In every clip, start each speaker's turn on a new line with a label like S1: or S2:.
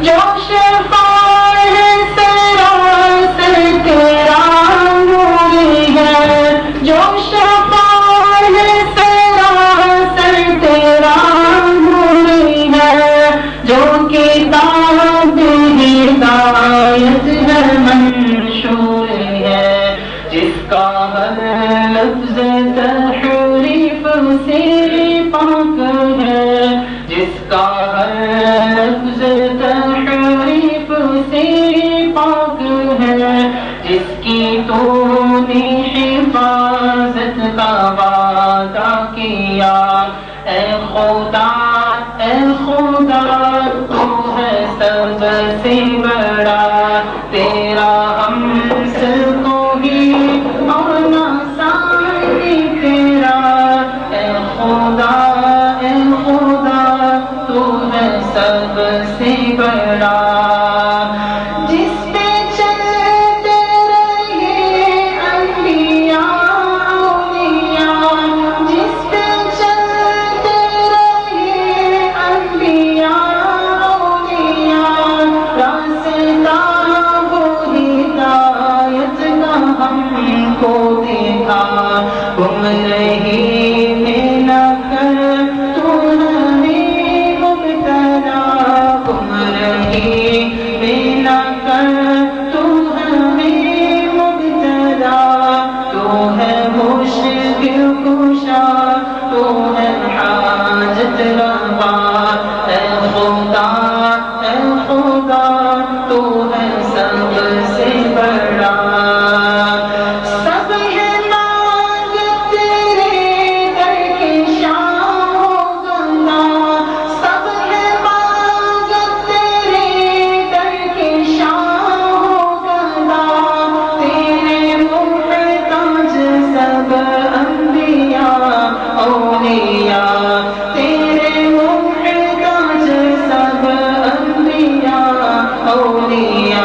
S1: جو شفاء ہے سراسر تیرا نور ہے، جو شفاء ہے سراسر تیرا نور ہے، جو کتاب ہدایت ہے منشور ہے، جس کا ہر لفظ تحریف سے پاک ہے، جس کا ہر لفظ تحریف سے پاک ہے، جس کی تو نے حفاظت کا وعدہ کیا، اے خدا اے خدا تو ہے سب سے بڑا، تیرا ہم سب کو ہی ہونا ساری تیرا، اے خدا تو ہے سب سے بڑا، جس پہ چلتے رہے انبیاء اولیاء، جس پہ چلتے رہے انبیاء اولیاء، راستہ وہ ہدایت کا ہم کو دیکھا، گمراہی میں نہ کر تو ہمیں مبتلا، گمراہی میں نہ کر تو ہمیں مبتلا، تو ہے مشکل کشا تو ہے حاجت روا، اے خدا تو ہے سب سے بڑا، سب ہے ناز تیرے در کی شان ہو گندا، سب ہے ناز تیرے در کی شان ہو گندا، تیرے محتاج سب انبیاء اولیاء، تیرے محتاج سب انبیاء اولیاء،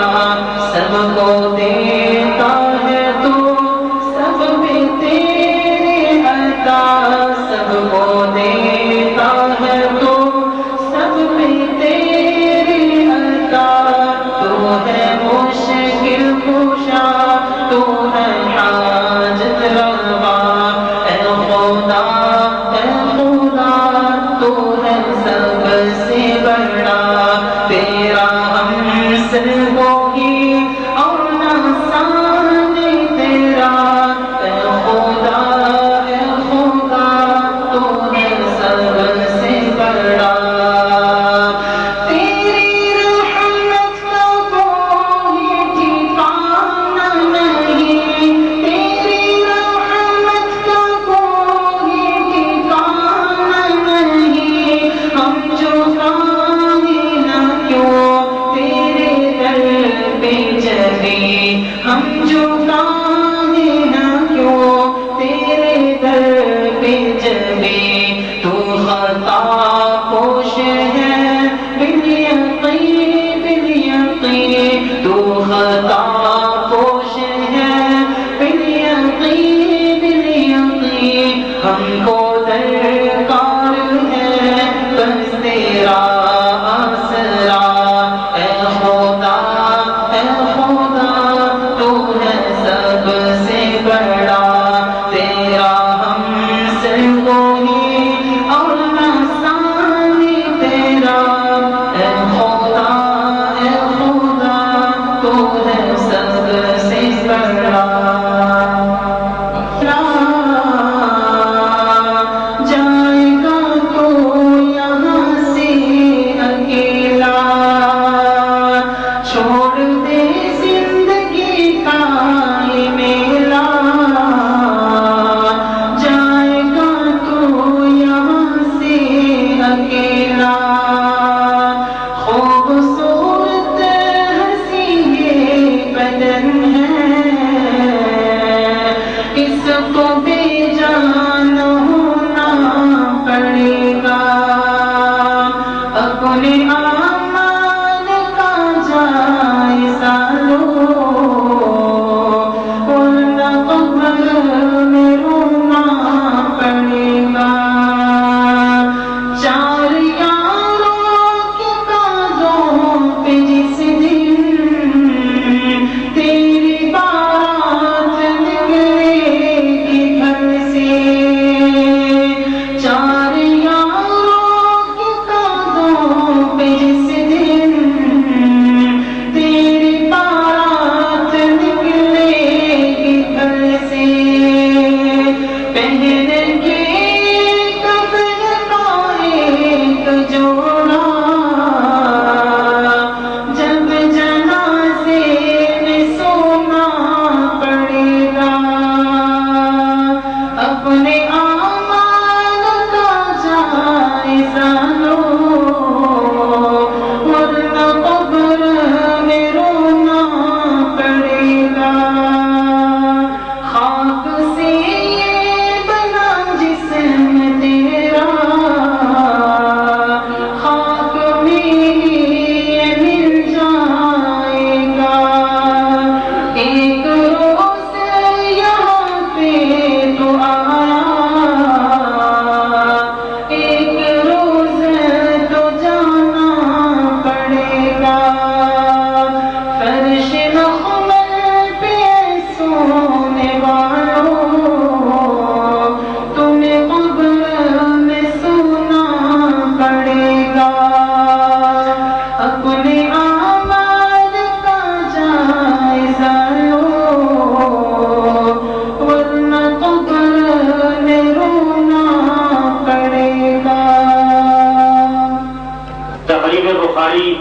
S2: بخاری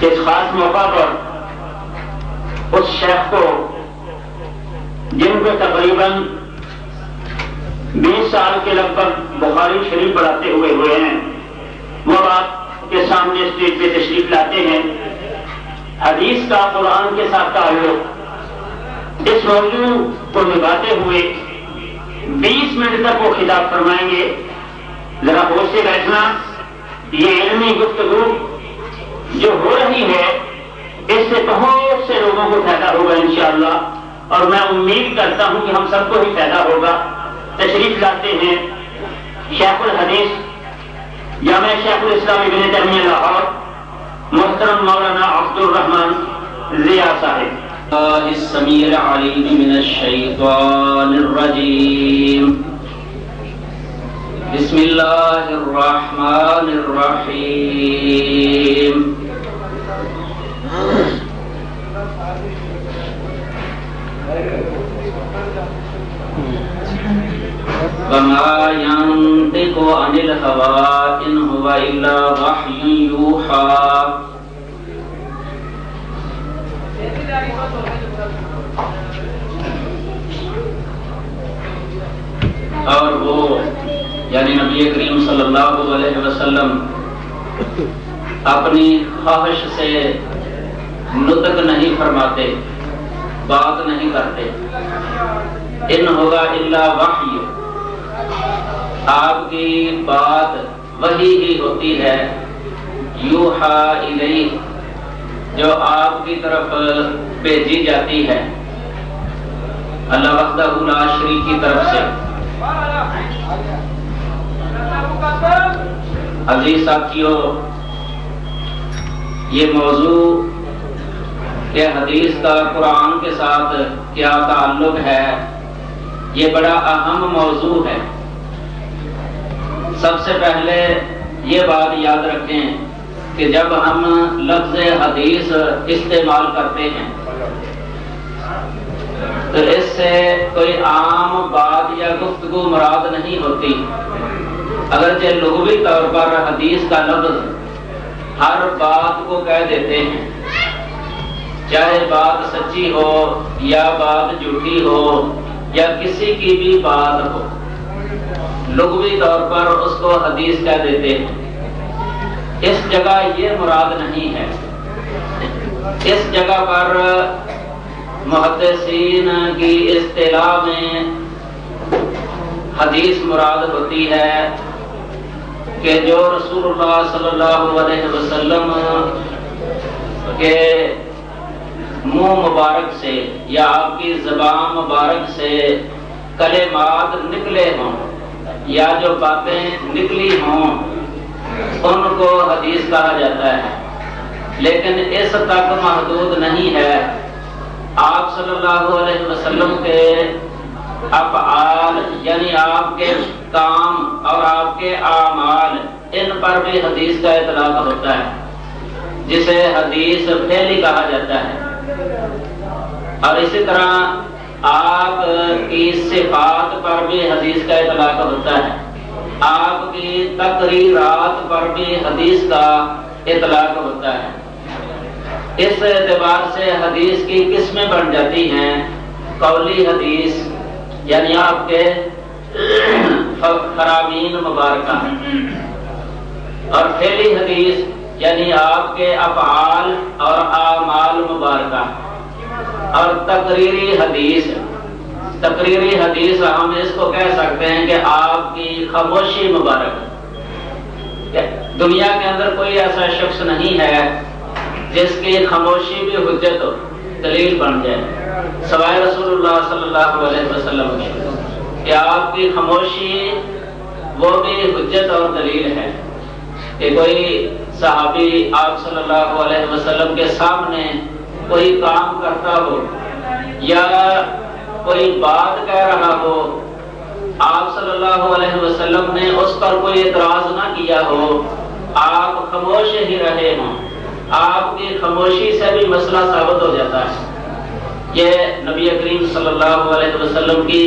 S2: اس خاص موقع پر اس شیخ کو جن کو تقریباً 20 سال کے لگ بھگ بخاری شریف پڑھاتے ہوئے ہیں، وہ آپ کے سامنے اسٹیج پہ تشریف لاتے ہیں۔ حدیث کا قرآن کے ساتھ تعلق، اس موضوع کو نبھاتے ہوئے 20 منٹ تک وہ خطاب فرمائیں گے۔ ذرا ہوش سے بیٹھنا، یہ علمی گفتگو جو ہو رہی ہے اس سے بہت سے لوگوں کو فائدہ ہوگا انشاءاللہ، اور میں امید کرتا ہوں کہ ہم سب کو ہی فائدہ ہوگا۔ تشریف لاتے ہیں شیخ الحدیث جامع شیخ الاسلام ابن تیمیہ لاہور، محترم مولانا عبد الرحمن ضیاء صاحب۔
S3: السمیع العلیم من الشیطان الرجیم، بسم اللہ الرحمن الرحیم۔ وما ينطق عن الهوى إن هو إلا وحي يوحى۔ اور وہ یعنی نبی کریم صلی اللہ علیہ وسلم اپنی خواہش سے نطق نہیں فرماتے، بات نہیں کرتے۔ ان ہوگا الا وحی، آپ کی بات وحی ہی ہوتی ہے، یوحا الیہ، جو آپ کی طرف بھیجی جاتی ہے اللہ وحدہ لا شریک کی طرف سے۔ عزیز ساتھیو، یہ موضوع کہ حدیث کا قرآن کے ساتھ کیا تعلق ہے، یہ بڑا اہم موضوع ہے۔ سب سے پہلے یہ بات یاد رکھیں کہ جب ہم لفظ حدیث استعمال کرتے ہیں تو اس سے کوئی عام بات یا گفتگو مراد نہیں ہوتی۔ اگرچہ لغوی طور پر حدیث کا لفظ ہر بات کو کہہ دیتے ہیں، چاہے بات سچی ہو یا بات جھوٹی ہو یا کسی کی بھی بات ہو، لغوی طور پر اس کو حدیث کہہ دیتے ہیں۔ اس جگہ یہ مراد نہیں ہے۔ اس جگہ پر محدثین کی اصطلاح میں حدیث مراد ہوتی ہے کہ جو رسول اللہ صلی اللہ علیہ وسلم کے منہ مبارک سے یا آپ کی زبان مبارک سے کلمات نکلے ہوں یا جو باتیں نکلی ہوں ان کو حدیث کہا جاتا ہے، لیکن اس تک محدود نہیں ہے۔ آپ صلی اللہ علیہ وسلم کے افعال یعنی آپ کے کام اور آپ کے اعمال، ان پر بھی حدیث کا اطلاق ہوتا ہے، جسے حدیث فعلی کہا جاتا ہے۔ اور اسی طرح آپ کی صفات پر بھی حدیث کا اطلاق ہوتا ہے، آپ کی تقریرات پر بھی حدیث کا اطلاق ہوتا ہے۔ اس اعتبار سے حدیث کی قسمیں بن جاتی ہیں، قولی حدیث یعنی آپ کے فرامین مبارکہ، اور فعلی حدیث یعنی آپ کے افعال اور اعمال مبارکہ، اور تقریری حدیث۔ تقریری حدیث ہم اس کو کہہ سکتے ہیں کہ آپ کی خاموشی مبارک۔ دنیا کے اندر کوئی ایسا شخص نہیں ہے جس کی خاموشی بھی حجت ہو، دلیل بن جائے، سوائے رسول اللہ صلی اللہ علیہ وسلم کے، کہ آپ کی خاموشی وہ بھی حجت اور دلیل ہے۔ کہ کوئی صحابی آپ صلی اللہ علیہ وسلم کے سامنے کوئی کام کرتا ہو یا کوئی بات کہہ رہا ہو، آپ صلی اللہ علیہ وسلم نے اس پر کوئی اعتراض نہ کیا ہو، آپ خاموش ہی رہے ہوں، آپ کی خاموشی سے بھی مسئلہ ثابت ہو جاتا ہے۔ یہ نبی کریم صلی اللہ علیہ وسلم کی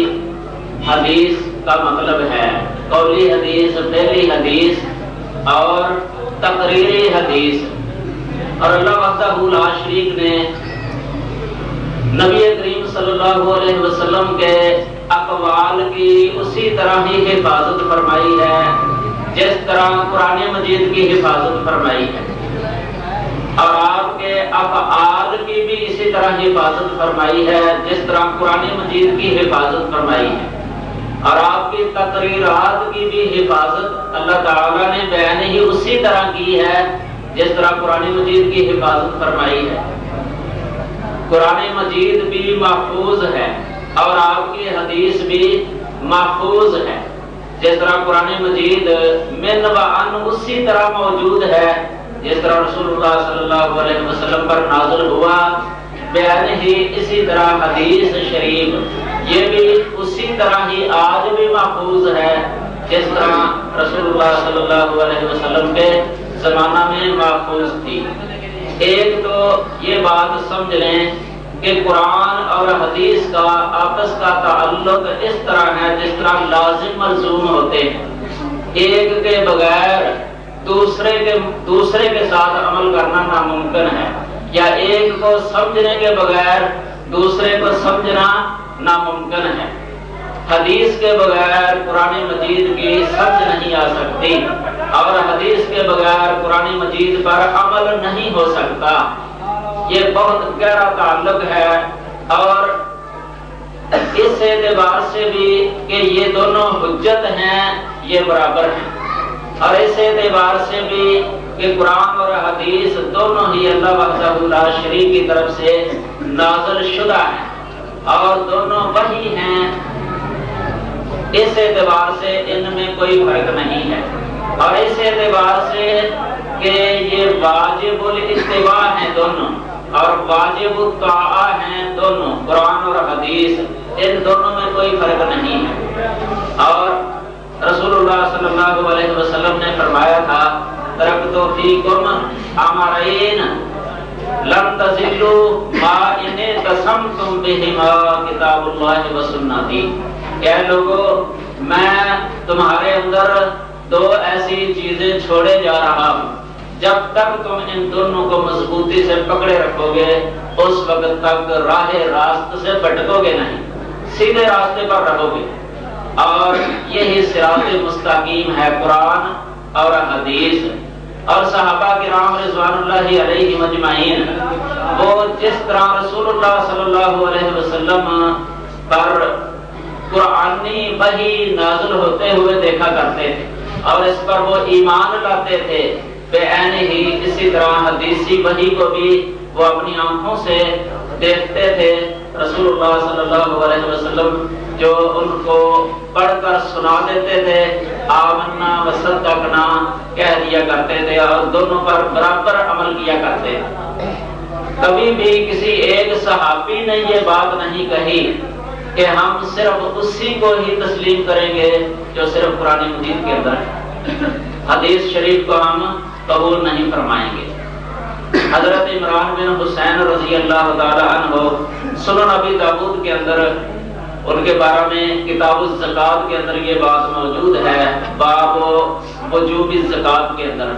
S3: حدیث کا مطلب ہے، قولی حدیث، فعلی حدیث اور تقریری حدیث، اور اللہ وحدہ لا شریک نے نبی کریم صلی اللہ علیہ وسلم کے اقوال کی اسی طرح ہی حفاظت فرمائی ہے جس طرح قرآن مجید کی حفاظت فرمائی ہے، اور آپ کے افعال کی بھی اسی طرح حفاظت فرمائی ہے جس طرح قرآن مجید کی حفاظت فرمائی ہے، اور آپ کی تقریرات کی بھی حفاظت اللہ تعالیٰ نے بیان ہی اسی طرح کی ہے جس طرح قرآن مجید کی حفاظت فرمائی ہے۔ قرآن مجید بھی محفوظ ہے اور آپ کی حدیث بھی محفوظ ہے، جس طرح قرآن مجید من و عن اسی طرح موجود ہے جس طرح رسول اللہ صلی اللہ علیہ وسلم پر نازل ہوا، بیان ہی اسی طرح حدیث شریف یہ بھی اسی طرح ہی آج بھی محفوظ ہے جس طرح رسول اللہ صلی اللہ علیہ وسلم کے زمانہ میں محفوظ تھی۔ ایک تو یہ بات سمجھ لیں کہ قرآن اور حدیث کا آپس کا تعلق اس طرح ہے جس طرح لازم ملزوم ہوتے ہیں، ایک کے بغیر دوسرے کے ساتھ عمل کرنا ناممکن ہے، یا ایک کو سمجھنے کے بغیر دوسرے کو سمجھنا ناممکن ہے۔ حدیث کے بغیر قرآن مجید کی سمجھ نہیں آ سکتی، اور حدیث کے بغیر قرآن مجید پر عمل نہیں ہو سکتا۔ یہ بہت گہرا تعلق ہے، اور اس اعتبار سے بھی کہ یہ دونوں حجت ہیں یہ برابر ہیں، اور اس اعتبار سے بھی کہ قرآن اور حدیث دونوں ہی اللہ وحدہ لا شریک کی طرف سے نازل شدہ ہیں اور دونوں وحی ہیں، اس اعتبار سے ان میں کوئی فرق نہیں ہے، اور اس اعتبار سے کہ یہ واجب الاتباع ہیں دونوں اور واجب الطاعہ ہیں دونوں، قرآن اور حدیث ان دونوں میں کوئی فرق نہیں ہے۔ اور رسول اللہ صلی اللہ علیہ وسلم نے فرمایا تھا ترکت فیکم امرین لن تضلوا ما ان اعتصمتم بہما کتاب اللہ و سنتی، کہ لوگو میں تمہارے اندر دو ایسی چیزیں چھوڑے جا رہا ہوں، جب تک تم ان دونوں کو مضبوطی سے پکڑے رکھو گے اس وقت تک راہ راست سے بھٹکو گے نہیں، سیدھے راستے پر رہو گے، اور یہی صراط مستقیم ہے قرآن اور حدیث۔ اور صحابہ کرام رضوان اللہ علیہم اجمعین وہ جس طرح رسول اللہ صلی اللہ علیہ وسلم پر قرآنی وحی نازل ہوتے ہوئے دیکھا کرتے تھے اور اس پر وہ ایمان لاتے تھے، بے عین ہی اسی طرح حدیثی وحی کو بھی وہ اپنی آنکھوں سے دیکھتے تھے۔ رسول اللہ صلی اللہ علیہ وسلم جو ان کو پڑھ کر سنا دیتے تھے آمنا وصدقنا کہہ دیا کرتے تھے اور دونوں پر برابر عمل کیا کرتے تھے۔ کبھی بھی کسی ایک صحابی نے یہ بات نہیں کہی کہ ہم صرف اسی کو ہی تسلیم کریں گے جو صرف قرآن مجید کے اندر ہے، حدیث شریف کو ہم قبول نہیں فرمائیں گے۔ حضرت عمران بن حسین رضی اللہ تعالی عنہ سنن ابی داؤد کے اندر ان کے بارے میں کتاب الزکات کے اندر یہ بات موجود ہے، باب وجوب الزکات کے اندر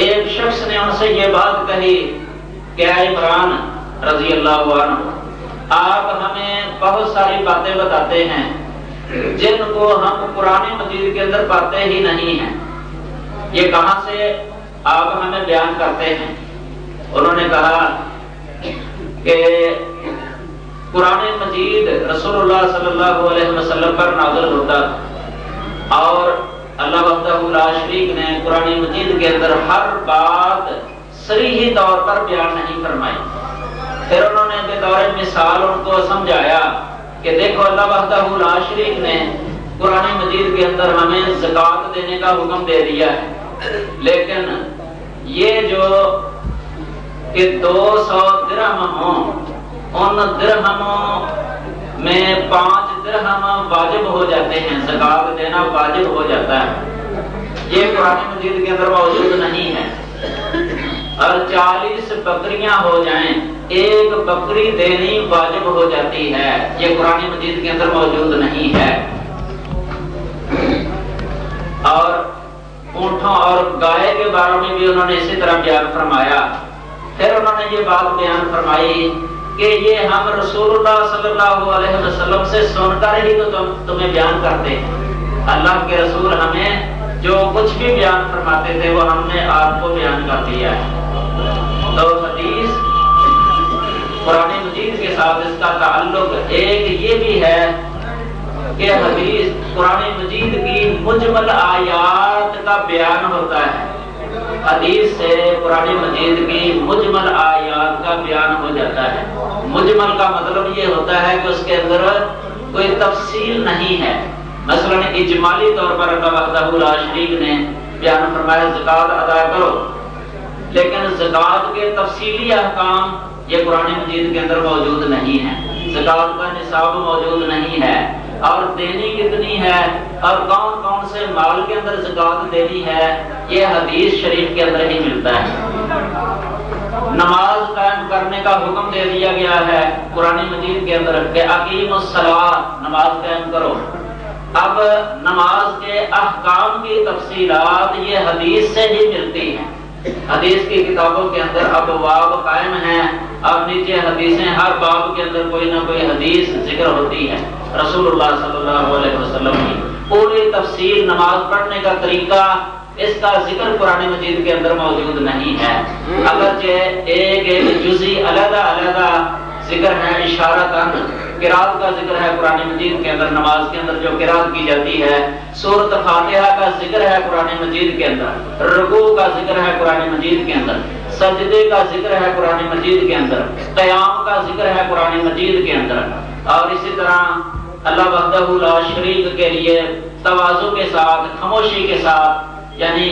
S3: ایک شخص نے ان سے یہ بات کہی کہ اے عمران رضی اللہ عنہ، آپ ہمیں بہت ساری باتیں بتاتے ہیں جن کو ہم قرآن مجید کے اندر پاتے ہی نہیں ہیں، یہ کہاں سے آپ ہمیں بیان کرتے ہیں؟ انہوں نے کہا کہ قرآن مجید رسول اللہ صلی اللہ علیہ وسلم پر نازل ہوتا اور اللہ وحدہ لا شریک نے قرآن مجید کے اندر ہر بات صریحی طور پر بیان نہیں فرمائی۔ پھر انہوں نے بطور مثال ان کو سمجھایا کہ دیکھو اللہ وحدہ لا شریک نے قرآن مجید کے اندر ہمیں زکوٰۃ دینے کا حکم دے دیا ہے، لیکن یہ جو کہ 200 درہم ہوں، ان درہموں میں 5 درہم واجب ہو جاتے ہیں، زکوٰۃ دینا واجب ہو جاتا ہے، یہ قرآن مجید کے اندر موجود نہیں ہے۔ اور 40 بکریاں ہو جائیں، ایک بکری دینی واجب ہو جاتی ہے، یہ قرآن مجید کے اندر موجود نہیں ہے۔ اور اونٹوں اور گائے کے بارے میں بھی انہوں نے اسی طرح بیان فرمایا. پھر انہوں نے یہ بات بیان فرمائی کہ یہ ہم رسول اللہ صلی اللہ علیہ وسلم سے سن کر ہی تو تمہیں بیان کرتے ہیں. اللہ کے رسول ہمیں جو کچھ بھی بیان فرماتے تھے وہ ہم نے آپ کو بیان کر دیا ہے. تو حدیث قرآن مجید کے ساتھ اس کا تعلق ایک یہ بھی ہے کہ حدیث قرآن مجید کی مجمل آیات کا بیان ہوتا ہے. حدیث سے قرآن مجید کی مجمل آیات کا بیان ہو جاتا ہے. مجمل کا مطلب یہ ہوتا ہے کہ اس کے اندر کوئی تفصیل نہیں ہے. مثلا اجمالی طور پر اللہ وحدہ لا شریک نے بیان فرمایا زکوٰۃ ادا کرو، لیکن زکوٰۃ کے تفصیلی احکام یہ قرآن مجید کے اندر موجود نہیں ہے. زکوٰۃ کا نصاب موجود نہیں ہے، اور دینی کتنی ہے اور کون کون سے مال کے اندر زکوٰۃ دینی ہے یہ حدیث شریف کے اندر ہی ملتا ہے. نماز قائم کرنے کا حکم دے دیا گیا ہے قرآن مجید کے اندر کہ اقیموا الصلاۃ، نماز قائم کرو. اب نماز کے احکام کی تفصیلات یہ حدیث سے ہی ملتی ہیں. حدیث کی کتابوں کے اندر ابواب قائم ہیں اور نیچے حدیثیں، ہر باب کے اندر کوئی نہ کوئی حدیث ذکر ہوتی ہے رسول اللہ صلی اللہ علیہ وسلم کی. پوری تفصیل نماز پڑھنے کا طریقہ اس کا ذکر قرآن مجید کے اندر موجود نہیں ہے. اگرچہ ایک ایک جزئی علیحدہ علیحدہ ذکر ہے. اشارتاً قرات کا ذکر ہے قرآن مجید کے اندر، نماز کے اندر جو قرات کی جاتی ہے. سورۃ فاتحہ کا ذکر ہے قرآن مجید کے اندر. رکوع کا ذکر ہے قرآن مجید کے اندر. سجدے کا ذکر ہے قرآن مجید کے اندر. قیام کا ذکر ہے قرآن مجید کے اندر. اور اسی طرح اللہ وحدہ لا شریک کے لیے تواضع کے ساتھ، خاموشی کے ساتھ، یعنی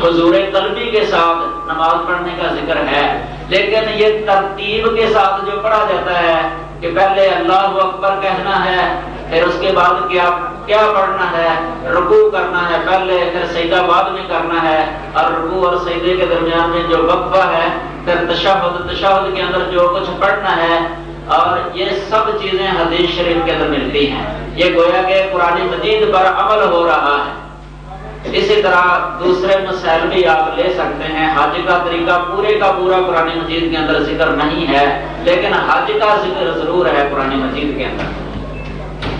S3: حضور قلبی کے ساتھ نماز پڑھنے کا ذکر ہے. لیکن یہ ترتیب کے ساتھ جو پڑھا جاتا ہے کہ پہلے اللہ اکبر کہنا ہے، پھر اس کے بعد کیا پڑھنا ہے، رکوع کرنا ہے پہلے، پھر سجدہ بعد میں کرنا ہے، اور رکوع اور سجدے کے درمیان میں جو وقفہ ہے، پھر تشہد کے اندر جو کچھ پڑھنا ہے، اور یہ سب چیزیں حدیث شریف کے اندر ملتی ہیں. یہ گویا کہ قرآن مجید پر عمل ہو رہا ہے. اسی طرح دوسرے مسائل بھی آپ لے سکتے ہیں. حج کا طریقہ پورے کا پورا قرآن مجید کے اندر ذکر نہیں ہے، لیکن حج کا ذکر ضرور ہے قرآن مجید کے اندر.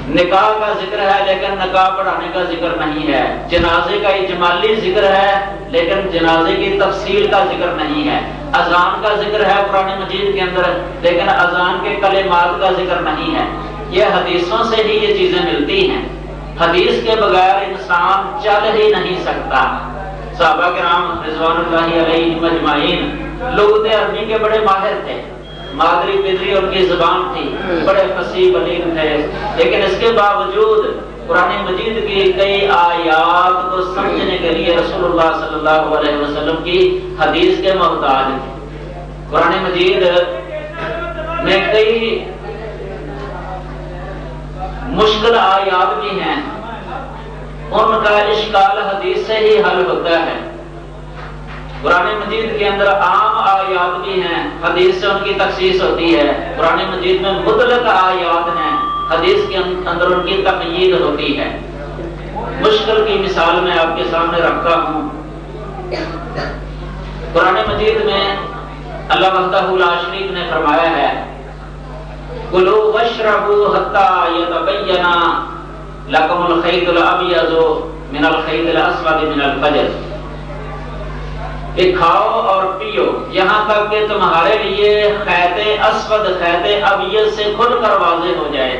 S3: نکاح کا ذکر ہے لیکن نکاح پڑھانے کا ذکر نہیں ہے. جنازے کا اجمالی ذکر ہے لیکن جنازے کی تفصیل کا ذکر نہیں ہے. اذان کا ذکر ہے قرآن مجید کے اندر لیکن اذان کے کلمات کا ذکر نہیں ہے. یہ حدیثوں سے ہی یہ چیزیں ملتی ہیں. حدیث کے بغیر انسان چل ہی نہیں سکتا. صحابہ کرام رضوان اللہ علیہم اجمعین لغت عربی کے بڑے ماہر تھے. مادری پدری ان کی زبان تھی، بڑے فصیح بلیغ تھے، لیکن اس کے باوجود قرآن مجید کی کئی آیات کو سمجھنے کے لیے رسول اللہ صلی اللہ علیہ وسلم کی حدیث کے محتاج تھے. قرآن مجید میں کئی مشکل آیات بھی ہیں، ان کا اشکال حدیث سے ہی حل ہوتا ہے. قرآن مجید کے اندر عام آیات بھی ہیں، حدیث سے ان کی تخصیص ہوتی ہے. قرآن مجید میں مطلق آیات ہیں، حدیث کے اندر ان کی تقیید ہوتی ہے. مشکل کی مثال میں آپ کے سامنے رکھتا ہوں. قرآن مجید میں اللہ وحدہ لا شریک نے فرمایا ہے کلوا واشربوا حتى يتبين لكم الخيط الابيض من الخيط الاسود من الفجر. کہ کھاؤ اور پیو یہاں تک کہ تمہارے لیے خیط اسود خیط ابیض سے کھل کر واضح ہو جائے.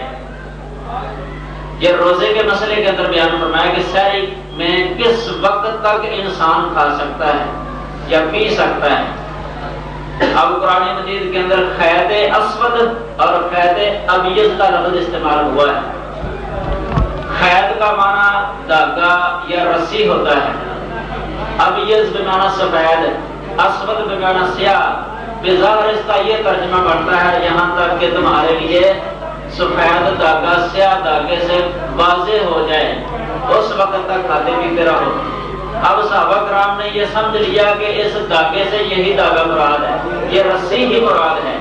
S3: یہ روزے کے مسئلے کے اندر بیان فرمایا کہ سحری میں کس وقت تک انسان کھا سکتا ہے یا پی سکتا ہے. اب قرآن مجید کے اندر خیط اسود اور خیط ابیض کا لفظ استعمال ہوا ہے. خیط کا معنی دھاگا یا رسی ہوتا ہے، ابیض بمعنی سفید، اسود بمعنی سیاہ. بظاہر اس کا یہ ترجمہ بنتا ہے یہاں تک کہ تمہارے لیے سفید دھاگا سیاہ دھاگے سے واضح ہو جائے، اس وقت تک کھاتے پیتے رہو. اب صحابہ کرام نے یہ سمجھ لیا کہ اس دھاگے سے یہی دھاگا مراد ہے، یہ رسی ہی مراد ہے.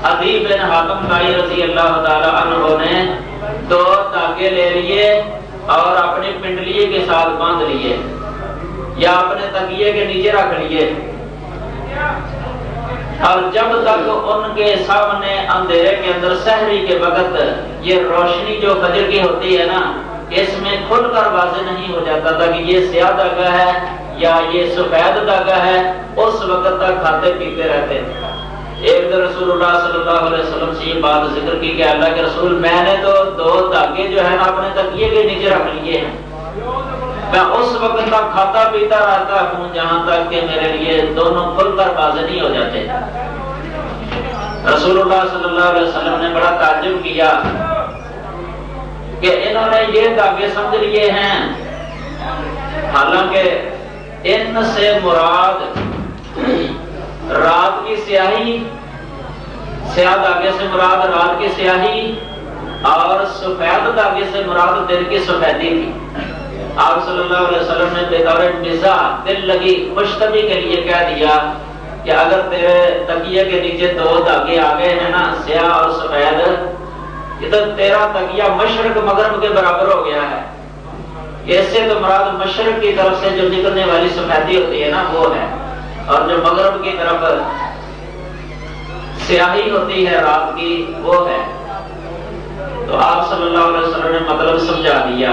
S3: عدی بن حاتم طائی رضی اللہ تعالی عنہ نے 2 دھاگے لے لیے اور اپنے پنڈلیے کے ساتھ باندھ لیے. یا اپنے تکیے کے نیچے رکھ لیے، اور جب تک ان کے سامنے اندھیرے کے اندر سحری کے وقت یہ روشنی جو فجر کی ہوتی ہے نا، اس میں کھل کر واضح نہیں ہو جاتا تھا کہ یہ سیاہ دھاگا ہے یا یہ سفید دھاگا ہے، اس وقت تک کھاتے پیتے رہتے۔ ایک دن رسول اللہ صلی اللہ علیہ وسلم سے یہ بات ذکر کی کہ اللہ کے رسول، میں نے تو 2 دھاگے جو ہے نا اپنے تکیے کے نیچے رکھ لیے ہیں، میں اس وقت تک کھاتا پیتا رہتا ہوں جہاں تک کہ میرے لیے دونوں کھل کر واضح نہیں ہو جاتے۔ رسول اللہ صلی اللہ علیہ وسلم نے بڑا تعجب کیا کہ انہوں نے یہ دھاگے سمجھ لیے ہیں، حالانکہ ان سے مراد رات کی سیاہی، سیاہ دھاگے سے مراد رات کی سیاہی، اور سفید دھاگے سے مراد دل کی سفیدی تھی۔ آپ صلی اللہ علیہ وسلم نے بطور مزاح دل لگی خوش طبعی کے لیے کہہ دیا کہ اگر تیرے تکیے کے نیچے 2 دھاگے آ گئے ہیں نا، سیاہ اور سفید، یہ تو تیرا تکیہ مشرق مغرب کے برابر ہو گیا ہے۔ اس سے تو مراد مشرق کی طرف سے جو نکلنے والی سفیدی ہوتی ہے نا وہ ہے، اور جو مغرب کی طرف سیاہی ہوتی ہے رات کی وہ ہے۔ تو آپ صلی اللہ علیہ وسلم نے مطلب سمجھا دیا،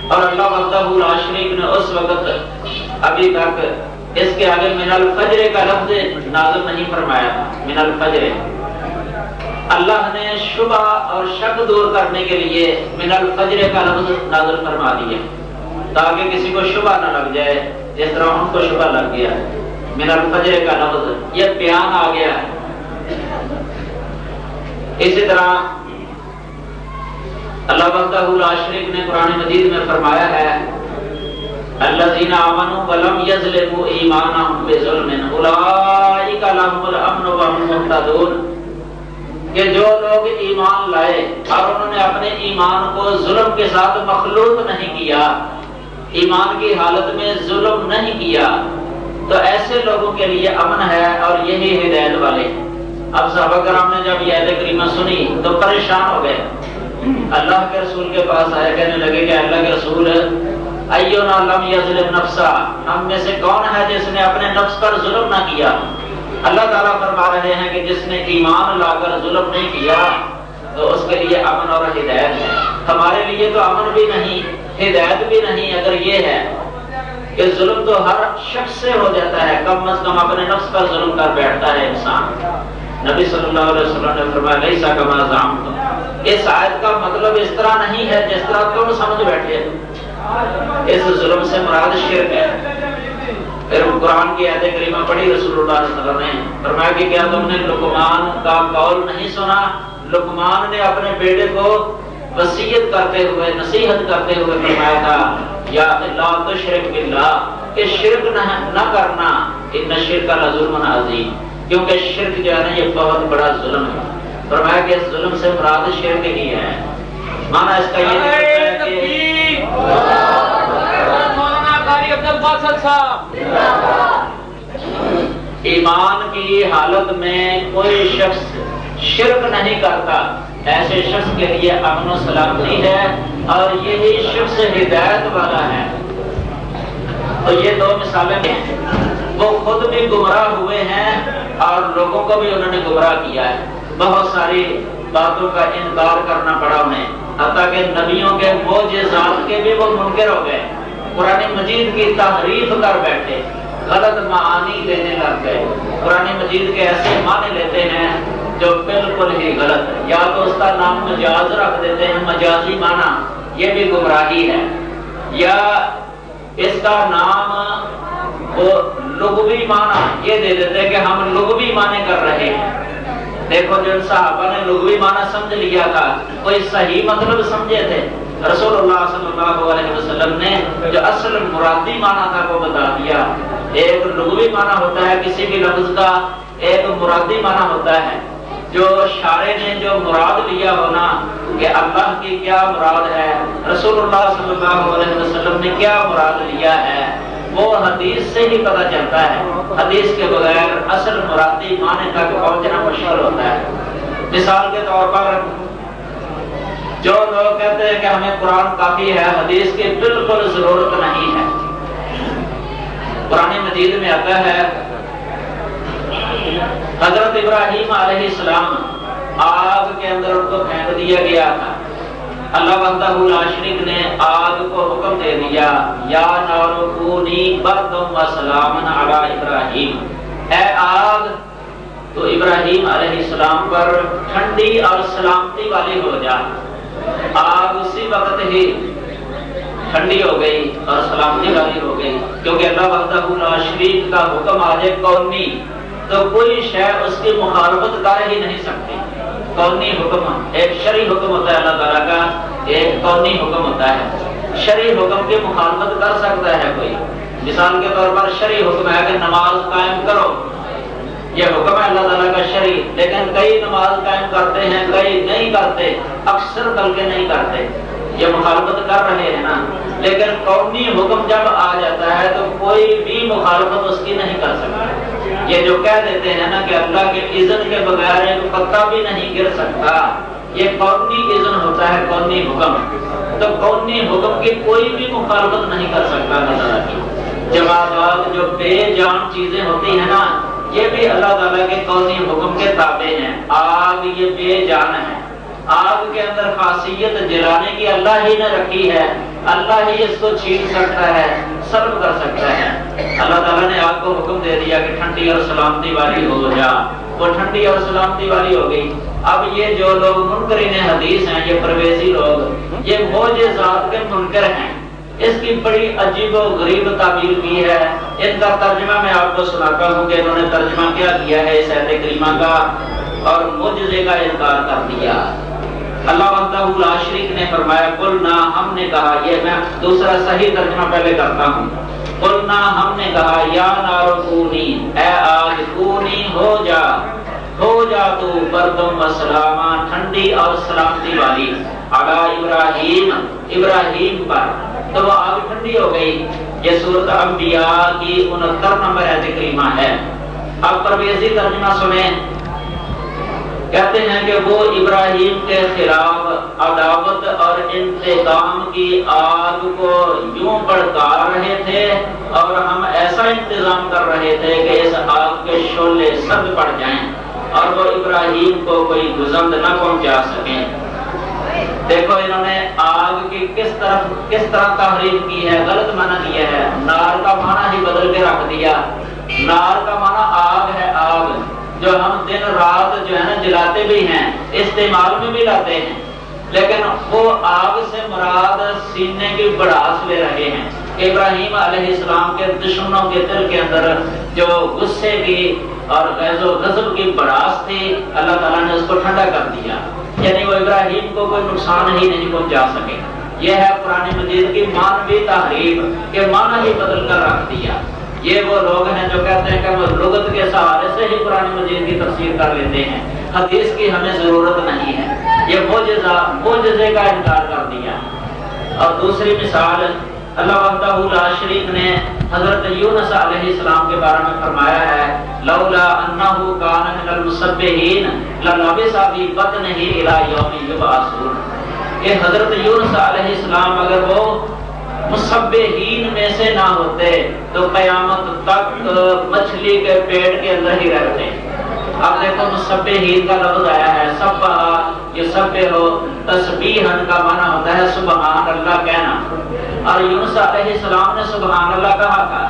S3: اور اللہ وحدہ لا شریک نے اس وقت ابھی تک اس کے آگے من الفجر کا لفظ نازل نہیں فرمایا تھا۔ من الفجر اللہ نے شبہ اور شک دور کرنے کے لیے من الفجر کا لفظ نازل فرما دیا تاکہ کسی کو شبہ نہ لگ جائے جس طرح ان کو شبہ لگ گیا۔ من الفجر کا لفظ یہ بیان آ گیا ہے۔ اسی طرح اللہ وحدہ لا شریک نے قرآن مجید میں فرمایا ہے الذین آمنوا ولم یظلموا ایمانہم بظلم اولئک لہم الامن وہم مہتدون، کہ جو لوگ ایمان لائے اور انہوں نے اپنے ایمان کو ظلم کے ساتھ مخلوط نہیں کیا، ایمان کی حالت میں ظلم نہیں کیا، تو ایسے لوگوں کے لیے امن ہے اور یہی ہدایت والے۔ اب صحابہ کرام نے جب یہ آیت کریمہ سنی تو پریشان ہو گئے، اللہ کے رسول کے پاس آئے، کہنے لگے کہ اللہ کے رسول ایونا لم یظلم نفسا، ہم میں سے کون ہے جس نے اپنے نفس پر ظلم نہ کیا؟ اللہ تعالیٰ فرما رہے ہیں کہ جس نے ایمان لا کر ظلم نہیں کیا تو اس کے لیے امن اور ہدایت ہے۔ ہمارے لیے تو امن بھی نہیں، ہدایت بھی نہیں اگر یہ ہے کہ ظلم تو ہر شخص سے ہو جاتا ہے، کم از کم اپنے نفس پر ظلم کر بیٹھتا ہے انسان۔ نبی صلی اللہ علیہ وسلم نے فرمایا لیسا کما زعمتم، اس آیت کا مطلب اس طرح نہیں ہے جس طرح تم سمجھ بیٹھے، اس ظلم سے مراد شرک ہے۔ پھر قرآن کی آیت کریمہ پڑھی رسول اللہ صلی اللہ علیہ وسلم نے فرمایا کہ کیا تم نے لقمان کا قول نہیں سنا؟ لقمان نے اپنے بیٹے کو وصیت کرتے ہوئے، نصیحت کرتے ہوئے فرمایا تھا یا لا تشرک باللہ، کہ شرک نہ کرنا، ان الشرک لظلم عظیم، کیونکہ شرک جو ہے نا یہ بہت بڑا ظلم ہے۔ فرمایا کہ اس ظلم سے مراد شرک ہی ہے۔ مانا اس کا یہ ہے کہ ایمان کی حالت میں کوئی شخص شرک نہیں کرتا، ایسے شخص کے لیے امن و سلامتی ہے اور یہی شخص ہدایت والا ہے۔ تو یہ 2 مثالیں ہیں، وہ خود بھی گمراہ ہوئے ہیں اور لوگوں کو بھی انہوں نے گمراہ کیا ہے۔ بہت ساری باتوں کا انکار کرنا پڑا انہیں، حتیٰ کہ نبیوں کے معجزات کے بھی وہ منکر ہو گئے، قرآن مجید کی تحریف کر بیٹھے، غلط معانی دینے لگ گئے، قرآن مجید کے ایسے معنی لیتے ہیں جو بالکل ہی غلط ہے، یا تو اس کا نام مجاز رکھ دیتے ہیں، مجازی معنی، یہ بھی گمراہی ہے، یا اس کا نام وہ لغوی معنی یہ دے دیتے ہیں کہ ہم لغوی معنی کر رہے ہیں۔ دیکھو جو صحابہ نے لغوی معنی سمجھ لیا تھا، کوئی صحیح مطلب سمجھے تھے، رسول اللہ صلی اللہ علیہ وسلم نے جو اصل مرادی معنی تھا وہ بتا دیا۔ ایک لغوی معنی ہوتا ہے کسی بھی لفظ کا، ایک مرادی معنی ہوتا ہے جو شارع نے جو مراد لیا ہونا کہ اللہ کی کیا مراد ہے، رسول اللہ صلی اللہ علیہ وسلم نے کیا مراد لیا ہے، وہ حدیث سے ہی پتہ چلتا ہے۔ حدیث کے بغیر اصل مرادی معنی تک پہنچنا مشکل ہوتا ہے۔ مثال کے طور پر جو لوگ کہتے ہیں کہ ہمیں قرآن کافی ہے، حدیث کی بالکل ضرورت نہیں ہے، قرآن مجید میں آتا ہے حضرت ابراہیم علیہ السلام آگ کے اندر ان کو پھینک دیا گیا تھا. اللہ وحدہ لا شریک نے آگ کو حکم دے دیا یا نار کونی بردم و سلام علی ابراہیم، اے آگ تو ابراہیم علیہ السلام پر ٹھنڈی اور سلامتی والی ہو جا. آگ اسی وقت ہی ٹھنڈی ہو گئی اور سلامتی والی ہو گئی، کیونکہ اللہ وحدہ لا شریک کا حکم آ جائے کونی تو کوئی شے اس کی مخالفت کر ہی نہیں سکتی. کونی حکم ایک شرعی حکم ہوتا ہے اللہ تعالیٰ کا، ایک کونی حکم ہوتا ہے. شرعی حکم کی مخالفت کر سکتا ہے کوئی، مثال کے طور پر شرعی حکم ہے کہ نماز قائم کرو، یہ حکم ہے اللہ تعالیٰ کا شرعی، لیکن کئی نماز قائم کرتے ہیں کئی نہیں کرتے، اکثر بلکہ نہیں کرتے، یہ مخالفت کر رہے ہیں نا. لیکن کونی حکم جب آ جاتا ہے تو کوئی بھی مخالفت اس کی نہیں کر سکتا. یہ جو کہہ دیتے ہیں نا کہ اللہ کے اذن کے بغیر ایک پتا بھی نہیں گر سکتا، یہ کونی اذن ہوتا ہے، کونی حکم. تو کونی حکم کی کوئی بھی مخالفت نہیں کر سکتا اللہ تعالیٰ کی. جمادات جو بے جان چیزیں ہوتی ہیں نا، یہ بھی اللہ تعالیٰ کے کونی حکم کے تابع ہیں. آگ یہ بے جان ہے، آگ کے اندر خاصیت جلانے کی اللہ ہی نے رکھی ہے، اللہ ہی اس کو چھین سکتا ہے، سلب کر سکتا ہے. اللہ تعالیٰ نے آگ کو حکم دے دیا کہ ٹھنڈی اور سلامتی والی ہو جا، وہ ٹھنڈی اور سلامتی والی ہو گئی. اب یہ جو لوگ منکرین حدیث ہیں، یہ پرویزی لوگ، یہ معجزات کے منکر ہیں. اس کی بڑی عجیب و غریب تعبیر کی ہے. ان کا ترجمہ میں آپ کو سناتا ہوں کہ انہوں نے ترجمہ کیا کیا ہے اس آیت کریمہ کا اور معجزے کا انکار کر دیا. اللہ وحدہ لا شریک نے فرمایا قلنا، ہم نے کہا، یہ میں دوسرا صحیح ترجمہ پہلے کرتا ہوں. قلنا، ہم نے کہا، یا نار کونی، اے آگ کونی ہو جا تو بردم و سلاما، ٹھنڈی اور سلامتی والی، علی ابراہیم، ابراہیم پر. تو وہ آگ ٹھنڈی ہو گئی. یہ سورۃ انبیاء کی 69 نمبر آیت کریمہ ہے. اب پرویزی ترجمہ سنیں. کہتے ہیں کہ وہ ابراہیم کے خلاف عداوت اور انتقام کی آگ کو یوں بھڑکا رہے تھے اور ہم ایسا انتظام کر رہے تھے کہ اس آگ کے شعلے سرد پڑ جائیں اور وہ ابراہیم کو کوئی گزند نہ پہنچا سکیں. دیکھو انہوں نے آگ کی کس طرح تحریف کی ہے، غلط معنی کیا ہے. نار کا معنی ہی بدل کے رکھ دیا. نار کا معنی آگ ہے، آگ جو ہم دن رات جو ہے نا جلاتے بھی ہیں، استعمال میں بھی لاتے ہیں، لیکن وہ آگ سے مراد سینے کی بڑاس لے رہے ہیں. ابراہیم علیہ السلام کے دشمنوں کے دل کے اندر جو غصے کی اور غیظ و غضب کی بڑاس تھی، اللہ تعالیٰ نے اس کو ٹھنڈا کر دیا. یعنی وہ ابراہیم کو کوئی نقصان ہی نہیں پہنچا سکے. یہ ہے قرآن مجید کی مانوی تحریف کہ معنی ہی بدل کر رکھ دیا. یہ وہ لوگ ہیں جو کہتے ہیں کہ وہ لغت کے سہارے سے ہی قرآن مجید کی تفسیر کر لیتے ہیں، حدیث کی ہمیں ضرورت نہیں ہے. یہ معجزے کا انکار کر دیا. اور دوسری مثال اللہ وحدہ لا شریک نے حضرت یونس علیہ السلام کے بارے میں فرمایا ہے لولا انہ کان من المسبحین للبث فی بطنہ الی یوم یبعثون. کہ حضرت یونس علیہ السلام اگر وہ مسبحین میں سے نہ ہوتے تو قیامت تک مچھلی کے پیٹ کے اندر ہی رہتے. اب دیکھو مسبحین کا لفظ آیا ہے، سبح یسبح تسبیحاً کا معنی ہوتا ہے سبحان اللہ کہنا، اور یونس علیہ السلام نے سبحان اللہ کہا تھا.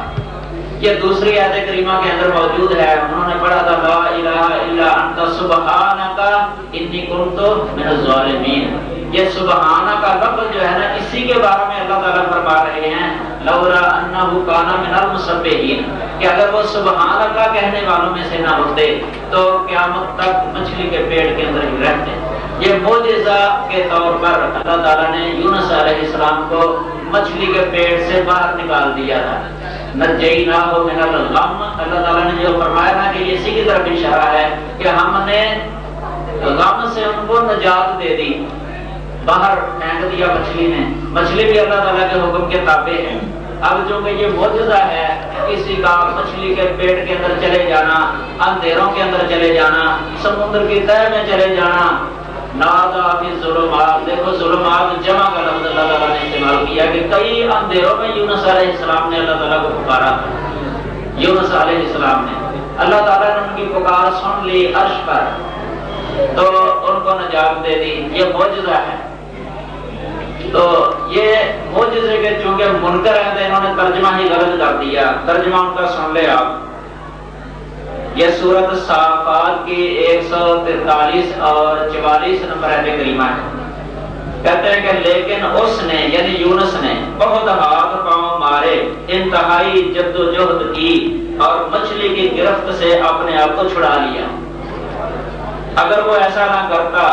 S3: یہ دوسری آیت کریمہ کے اندر موجود ہے. انہوں نے پڑھا تھا لا الہ الا انت سبحانک انی کنت من الظالمین. یہ سبحانہ کا لفظ جو ہے نا، اسی کے بارے میں اللہ تعالیٰ فرما رہے ہیں لولا انہ کان من المسبحین، کہ اگر وہ سبحان اللہ کہنے والوں میں سے نہ ہوتے تو قیامت تک مچھلی کے پیٹ کے اندر ہی رہتے. یہ معجزہ کے طور پر اللہ تعالیٰ نے یونس علیہ السلام کو مچھلی کے پیٹ سے باہر نکال دیا تھا. نجیناہ من الغم، اللہ تعالیٰ نے جو فرمایا نا کہ اسی کی طرف اشارہ ہے کہ ہم نے غم سے ان کو نجات دے دی، باہر پھینک دیا مچھلی نے. مچھلی بھی اللہ تعالیٰ کے حکم کے تابع ہے. اب جو کہ یہ معجزہ ہے کسی کا مچھلی کے پیٹ کے اندر چلے جانا، اندھیروں کے اندر چلے جانا، سمندر کی تہہ میں چلے جانا، نادا فی ظلمات. دیکھو ظلمات جمع کا لفظ اللہ تعالیٰ نے استعمال کیا کہ کئی اندھیروں میں یونس علیہ السلام نے اللہ تعالیٰ کو پکارا. یونس علیہ السلام نے، اللہ تعالیٰ نے ان کی پکار سن لی عرش پر تو ان کو نجات دے دی. یہ معجزہ ہے. تو یہ معجزے کے چونکہ منکر ہیں تو انہوں نے ترجمہ ہی غلط کر دیا. ترجمہ ان کا سن لے آپ. یہ سورۃ صافات کی 143 اور 44 نمبر آیت کریمہ ہے. کہتے ہیں کہ لیکن اس نے یعنی یونس نے بہت ہاتھ پاؤں مارے، انتہائی جد و جہد کی اور مچھلی کی گرفت سے اپنے آپ کو چھڑا لیا. اگر وہ ایسا نہ کرتا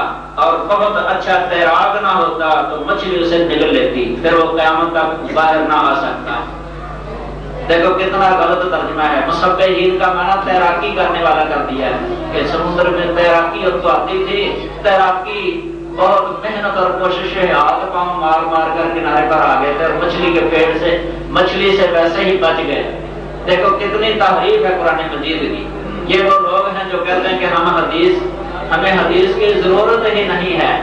S3: اور بہت اچھا تیراک نہ ہوتا تو مچھلی اسے نگل لیتی، پھر وہ قیامت تک باہر نہ آ سکتا. دیکھو کتنا غلط ترجمہ ہے. مسبحین کا معنی تیراکی کرنے والا کر دیا ہے کہ سمندر میں تیراکی اور تو آتی تھی، تیراکی بہت محنت اور کوشش ہے، ہاتھ پاؤں مار مار کر کنارے پر آ گئے تھے اور مچھلی کے پیٹ سے مچھلی سے ویسے ہی بچ گئے. دیکھو کتنی تحریف ہے قرآن مجید کی. یہ وہ لوگ ہیں جو کہتے ہیں کہ ہمیں حدیث کی ضرورت ہی نہیں ہے،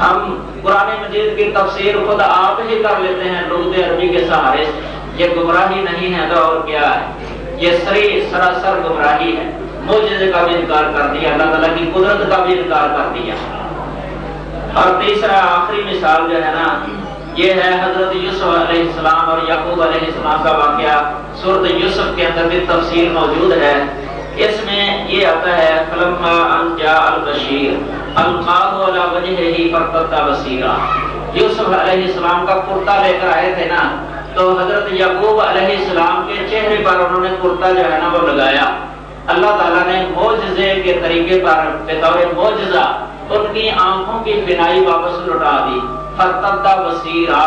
S3: ہم قرآن مجید کی تفسیر خود آپ ہی کر لیتے ہیں لغت عربی کے سہارے. یہ گمراہی نہیں ہے تو اور کیا ہے؟ یہ سراسر گمراہی ہے. معجزے کا بھی انکار کر دیا، اللہ تعالیٰ کی قدرت کا بھی انکار کر دیا. اور تیسرا آخری مثال جو ہے نا یہ ہے حضرت یوسف علیہ السلام اور یعقوب علیہ السلام کا واقعہ. سورۃ یوسف کے اندر بھی تفصیل موجود ہے. اس میں یہ آتا ہے فلما ان جاء البشیر القاه على وجهه فارتد بصيرا. یوسف علیہ السلام کا کرتا لے کر آئے تھے نا تو حضرت یعقوب علیہ السلام کے چہرے پر انہوں نے کرتا جو ہے نا وہ لگایا. اللہ تعالیٰ نے معجزے کے طریقے پر بطور معجزہ ان کی آنکھوں کی بینائی واپس لوٹا دی. فارتد بصیرا،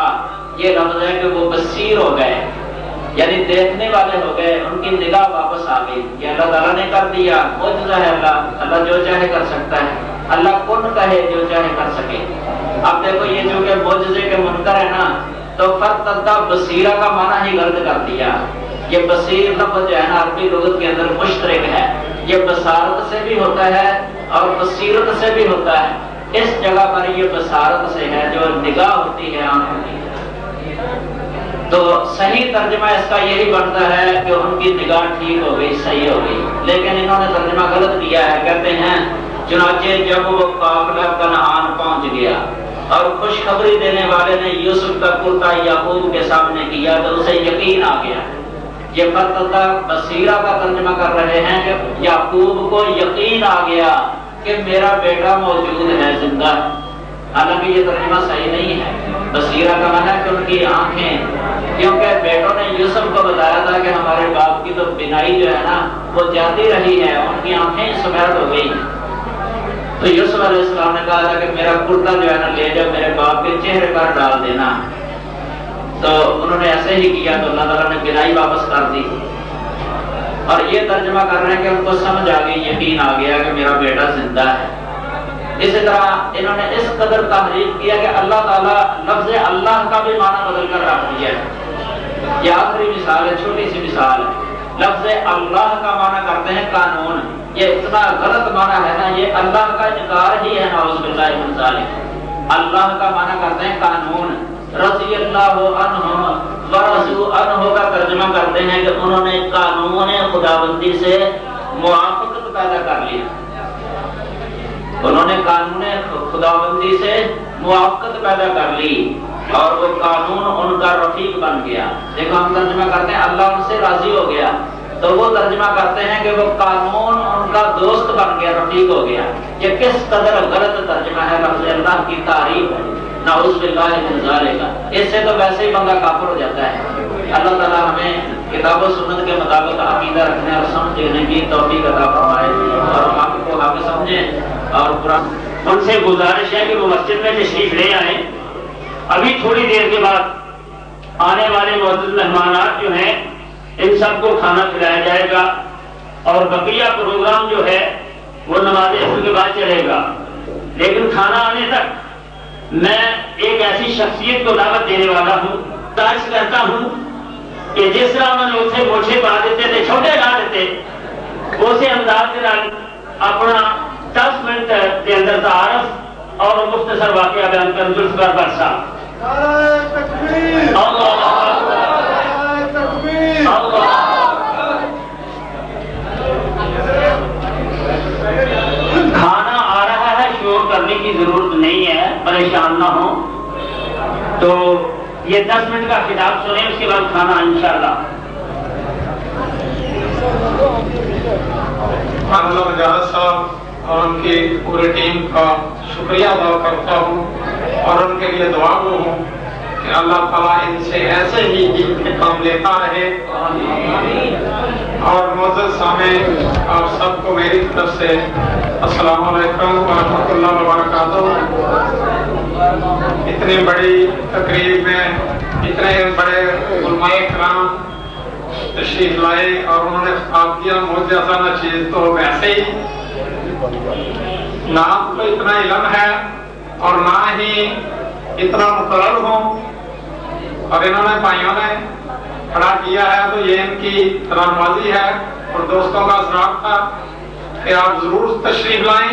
S3: یہ لفظ ہے کہ وہ بصیر ہو گئے یعنی دیکھنے والے ہو گئے، ان کی نگاہ واپس آ گئی. یہ اللہ تعالیٰ نے کر دیا. معجزہ ہے. اللہ جو چاہے کر سکتا ہے. اللہ کن کہے جو چاہے کر سکے. اب دیکھو یہ جو کہ معجزے کے منکر ہے نا تو فرتد بصیرہ کا معنی ہی غلط کر دیا. یہ بصیر لفظ جو ہے نا عربی لغت کے اندر مشترک ہے. یہ بصارت سے بھی ہوتا ہے اور بصیرت سے بھی ہوتا ہے. اس جگہ پر یہ بصارت سے ہے جو نگاہ ہوتی ہے آنکھوں کی. تو صحیح ترجمہ اس کا یہی بنتا ہے کہ ان کی نگاہ ٹھیک ہو گئی، صحیح ہو گئی. لیکن انہوں نے ترجمہ غلط کیا ہے. کہتے ہیں چنانچہ جب وہ قافلہ کنعان پہنچ گیا اور خوشخبری دینے والے نے یوسف کا کرتا یعقوب کے سامنے کیا تو اسے یقین آ گیا. یہ فرتد بصیرہ کا ترجمہ کر رہے ہیں کہ یعقوب کو یقین آ گیا کہ میرا بیٹا موجود ہے، زندہ ہے. حالانکہ یہ ترجمہ صحیح نہیں ہے. بصیرہ کا معنی ہے کہ ان کی آنکھیں، کیونکہ بیٹوں نے یوسف کو بتایا تھا کہ ہمارے باپ کی تو بینائی جو ہے نا وہ جاتی رہی ہے، ان کی آنکھیں سفید ہو گئی. تو یوسف علیہ السلام نے کہا تھا کہ میرا کرتا جو ہے نا لے جب میرے باپ کے چہرے پر ڈال دینا. تو انہوں نے ایسے ہی کیا تو اللہ تعالیٰ نے بینائی واپس کر دی. اور یہ ترجمہ کر رہے ہیں کہ ان کو سمجھ آ گئی، یقین آ گیا کہ میرا بیٹا زندہ ہے. اسی طرح انہوں نے اس قدر تحریف کیا کہ اللہ تعالیٰ لفظ اللہ کا بھی معنی بدل کر رکھ دیا ہے. یہ آخری مثال ہے، چھوٹی سی مثال ہے. لفظ اللہ کا معنی کرتے ہیں قانون. یہ اتنا غلط معنی ہے نا، یہ اللہ کا انکار ہی ہے. نعوذ باللہ من ذالک. اللہ کا معنی کرتے ہیں قانون. رضی اللہ عنہ ورضوا عنہ کا ترجمہ کرتے ہیں کہ انہوں نے قانون خداوندی سے موافقت پیدا کر لی. انہوں نے قانون خداوندی سے موافقت پیدا کر لی اور وہ قانون ان کا رفیق بن گیا. دیکھو ہم ترجمہ کرتے ہیں اللہ ان سے راضی ہو گیا، تو وہ ترجمہ کرتے ہیں کہ وہ قانون ان کا دوست بن گیا، رفیق ہو گیا. یہ کس قدر غلط ترجمہ ہے لفظ اللہ کی تعریف ہے. نعوذ باللہ من ذالک. اس سے تو ویسے ہی بندہ کافر ہو جاتا ہے. اللہ تعالیٰ ہمیں کتاب و سنت کے مطابق عقیدہ رکھنے اور سمجھنے کی توفیق عطا فرمائے اور ہم آپ کو حق سمجھیں. اور قرآن
S2: ان سے گزارش ہے کہ وہ مسجد میں تشریف لے آئیں. ابھی تھوڑی دیر کے بعد آنے والے معزز مہمانات جو ہیں ان سب کو کھانا کھلایا جائے گا اور بقیہ پروگرام جو ہے وہ نماز عصر کے بعد چلے گا. لیکن کھانا آنے تک میں ایک ایسی شخصیت کو دعوت دینے والا ہوں. تاش کرتا ہوں کہ جس طرح میں نے اسے موچھے پا دیتے تھے، چھوٹے لا دیتے، اسی انداز کے اپنا 10 منٹ کے اندر تعارف اور مختصر واقعہ بیان کر ذوالفقار برسا. اللہ یہ 10 منٹ کا خطاب سنیں، اس کے بعد کھانا انشاءاللہ۔
S4: اللہ مجاہد صاحب اور ان کی پوری ٹیم کا شکریہ ادا کرتا ہوں اور ان کے لیے دعا گو ہوں کہ اللہ تعالیٰ ان سے ایسے ہی دین کے کام لیتا رہے۔ اور معزز سامعین، آپ سب کو میری طرف سے السلام علیکم ورحمۃ اللہ وبرکاتہ۔ اتنی بڑی تقریب میں اتنے بڑے علماء کرام تشریف لائے اور انہوں نے خطاب کیا، مجھے آسان چیز تو ویسے ہی نہ تو اتنا علم ہے اور نہ ہی اتنا مقرر ہوں، اور انہوں نے بھائیوں نے کھڑا کیا ہے تو یہ ان کی رہنمائی ہے اور دوستوں کا اثرات تھا کہ آپ ضرور تشریف لائیں۔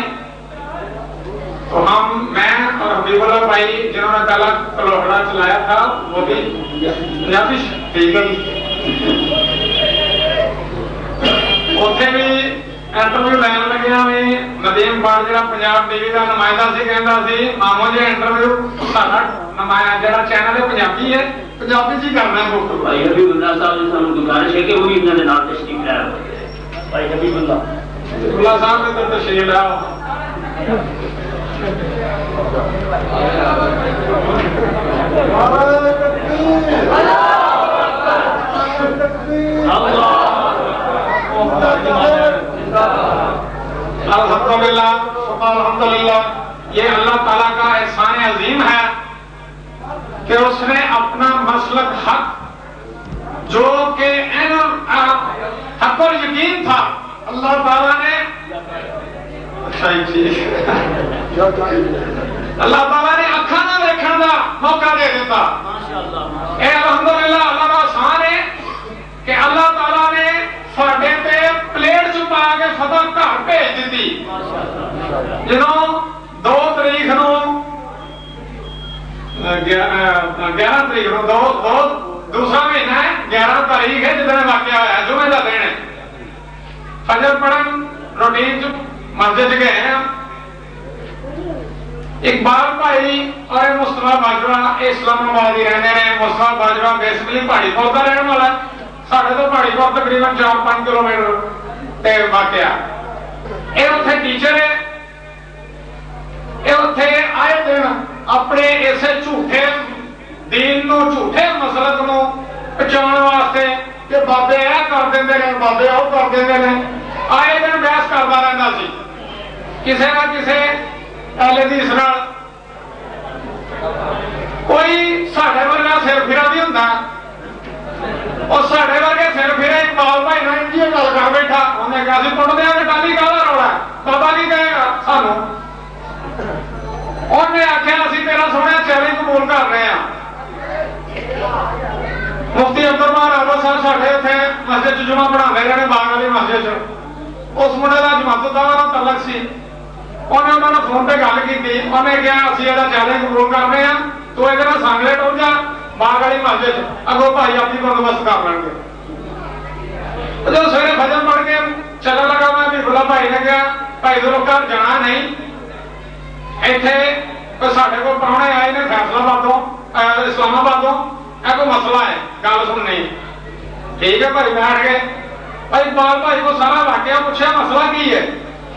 S4: تو میں اور حبیب اللہ بھائی جنہوں نے پہلا کلوہڑا چلایا تھا وہ بھی ٹھیک ہے، اتنے بھی انٹرویو لین لگیا بھی ندیم بار جہاں پنجاب ٹی وی کا نمائندہ سی کہندا سی مامو جی انٹرویو سارا نمایاں جہاں چینل ہے پنجابی جی کرنا ہے گفتگو۔
S2: بھائی حبیب اللہ صاحب نے سانوں گزارش ہے کہ وہ بھی انہوں نے نال تشریف لایا ہو۔ بھائی حبیب اللہ
S4: صاحب نے تو تشریف لایا الحمدللہ، یہ اللہ تعالیٰ کا احسان عظیم ہے کہ اس نے اپنا مسلک حق جو کہ حق اور یقین تھا، اللہ تعالیٰ نے اللہ تعالیٰ نے اکھاں نہ دیکھنے کا موقع دے دیتا۔ اے الحمدللہ اللہ کا احسان ہے کہ اللہ تعالیٰ نے ساڈے تے پلیٹ چھپا کے فتح گھر بھیج دیتی۔ جنہوں 2 تاریخ نو 11 تاریخ نو دوسرا مہینہ ہے، 11 تاریخ ہے جدھر واقعہ ہوا ہے، جمعے کا دن ہے۔ فجر پڑھن روٹین چ مسجد گئے ہیں، اقبال بھائی اور مصطفیٰ باجوہ اسلام آباد ہی رہنے ہیں۔ مصطفیٰ باجوہ بیسکلی پہاڑی پور کا رہنے والا ہے، ساڑھے تو پہاڑی پور تقریباً 4-5 کلومیٹر تے واقعہ۔ یہ اتنے ٹیچر ہے، یہ اتنے آئے دن اپنے اسے جھوٹے دین نو جھوٹے مسلک نو پہچان واسطے کہ بابے یہ کر دیں بابے وہ کر دیں، آئے دن بحث کرتا رہتا سی کسی نہ کسی اہل حدیث نال۔ کوئی ساڈے ورگا سر پھرا بھی ہوندا، اور ساڈے ورگے سر پھرا اقبال بھائی نے انجی گل کر بیٹھا، انہیں کہا سی پڑھ دیا ٹالی کالا رولا بابا کی کہے گا سانو۔ انہیں آخیا اسی تیرا سونے چیلنج قبول کر رہے ہیں۔ مفتی عبدالرحمان راوت صاحب ساڈے اتنے مسجد جمعہ پڑھاتے رہے باغ والی مسجد، اس منڈے کا جماعت الدعوہ نال تعلق سی۔ انہیں انہوں نے فون پہ گل کی، انہیں کہا اسی یہ چیلنج قبول کر رہے ہیں، تو یہ سانگلے ٹر جا باغ والی مسجد اگوں بھائی اپنی بندوبست کر لیں گے۔ جب سویرے فجر پڑھ کے چلنے لگا میں بھی بلا بھائی نے کہا بھائی ضرور گھر جانا نہیں، اتنے سارے کو پرانے آئے نے فیصلہ آبادوں اسلام آبادوں، یہ کوئی مسئلہ ہے گل سننی۔ ٹھیک ہے بھائی بیٹھ گئے، بھائی اقبال بھائی کو سارا واقعہ پوچھا مسئلہ کی ہے،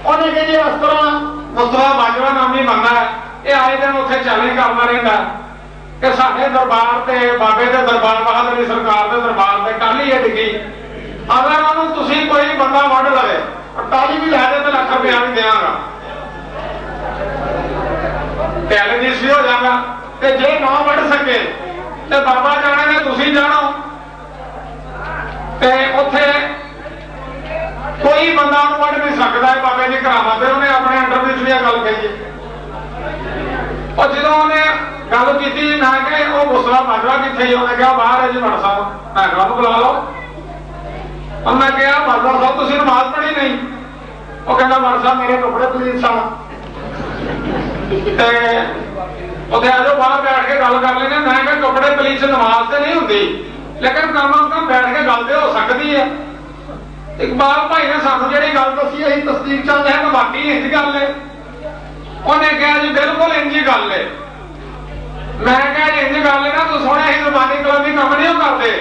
S4: انہیں کہ جی اس طرح مصطفیٰ باجوہ نامی بندہ ہے، یہ آئے دن اتنے چیلنج کرنا رہتا کہ سارے دربار سے بابے کے دربار بہادر علی سرکار کے دربار سے ٹالی ہے ڈگی، اگر انہوں تسی کوئی بندہ وڈ لے اور ٹالی بھی لے دے تو لکھ روپیہ بھی دیا گا، چیلنج بھی ہو جائے گا۔ جی نہ وڈ سکے تو بابا جانے نے تسی جانو، اتنے کوئی بندہ وڈ نہیں سکتا ہے بابے کی کرامت ہے۔ انہیں اپنے انٹرویو بھی گل کہی، اور جدو انہیں گل کی میں کہ وہ مصطفیٰ باجوہ کتنے ہی، انہیں کہا باہر ہے جی بڑ صاحب، میں کہا بلا لو۔ اور میں کہا باجوہ صاحب تسی نماز پڑھی نہیں؟ وہ کہنا بڑ صاحب میرے کپڑے پلیز سن، اتنے آجو باہر بیٹھ کے گل کر لینا۔ میں کہ کپڑے پلیز نماز سے نہیں ہوتی، لیکن کم از کم بیٹھ کے گل تو ہو سکتی ہے۔ اقبال بھائی نے سانو جی گل دسی اسی تصدیق چاہتے ہیں کہ واقعی انج گل ہے، انہیں کہا جی بالکل انج ہی گل ہے۔ میں کہا انج گل ہے نا تو سونے ہی زبانی کلامی کام نہیں کرتے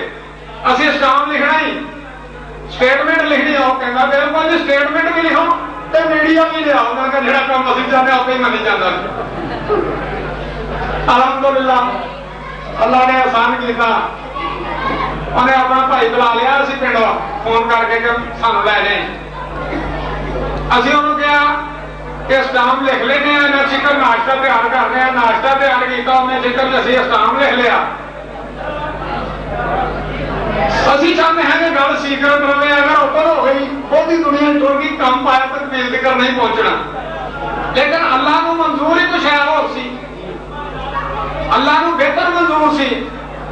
S4: اسی اسٹام لکھنا ہی سٹیٹمنٹ لکھنی ہے وہ کہنا بالکل جی سٹیٹمنٹ بھی لکھو تو میڈیا بھی لیا میں کہ جڑا کام اسی چاہتے آپ ہی منی جاتا الحمدللہ اللہ نے آسان کیتا انہیں اپنا بھائی بلا لیا اسی پنڈ فون کر کے کہ سانو لے جائیں اسی انہوں کہا کہ اسٹام لکھ لینے ہیں میں چکن ناشتہ تیار کر رہے ہیں ناشتہ تیار کیتا انہیں چکن اسی اسٹام لکھ لیا اسی چاہتے ہیں کہ گل سیکرٹ رہے اگر اوپن ہو گئی بہت دنیا ٹر گئی کم پایا تک میل تک نہیں پہنچنا لیکن اللہ کو منظور ہی کچھ ہے اور سی اللہ کو بہتر منظور سی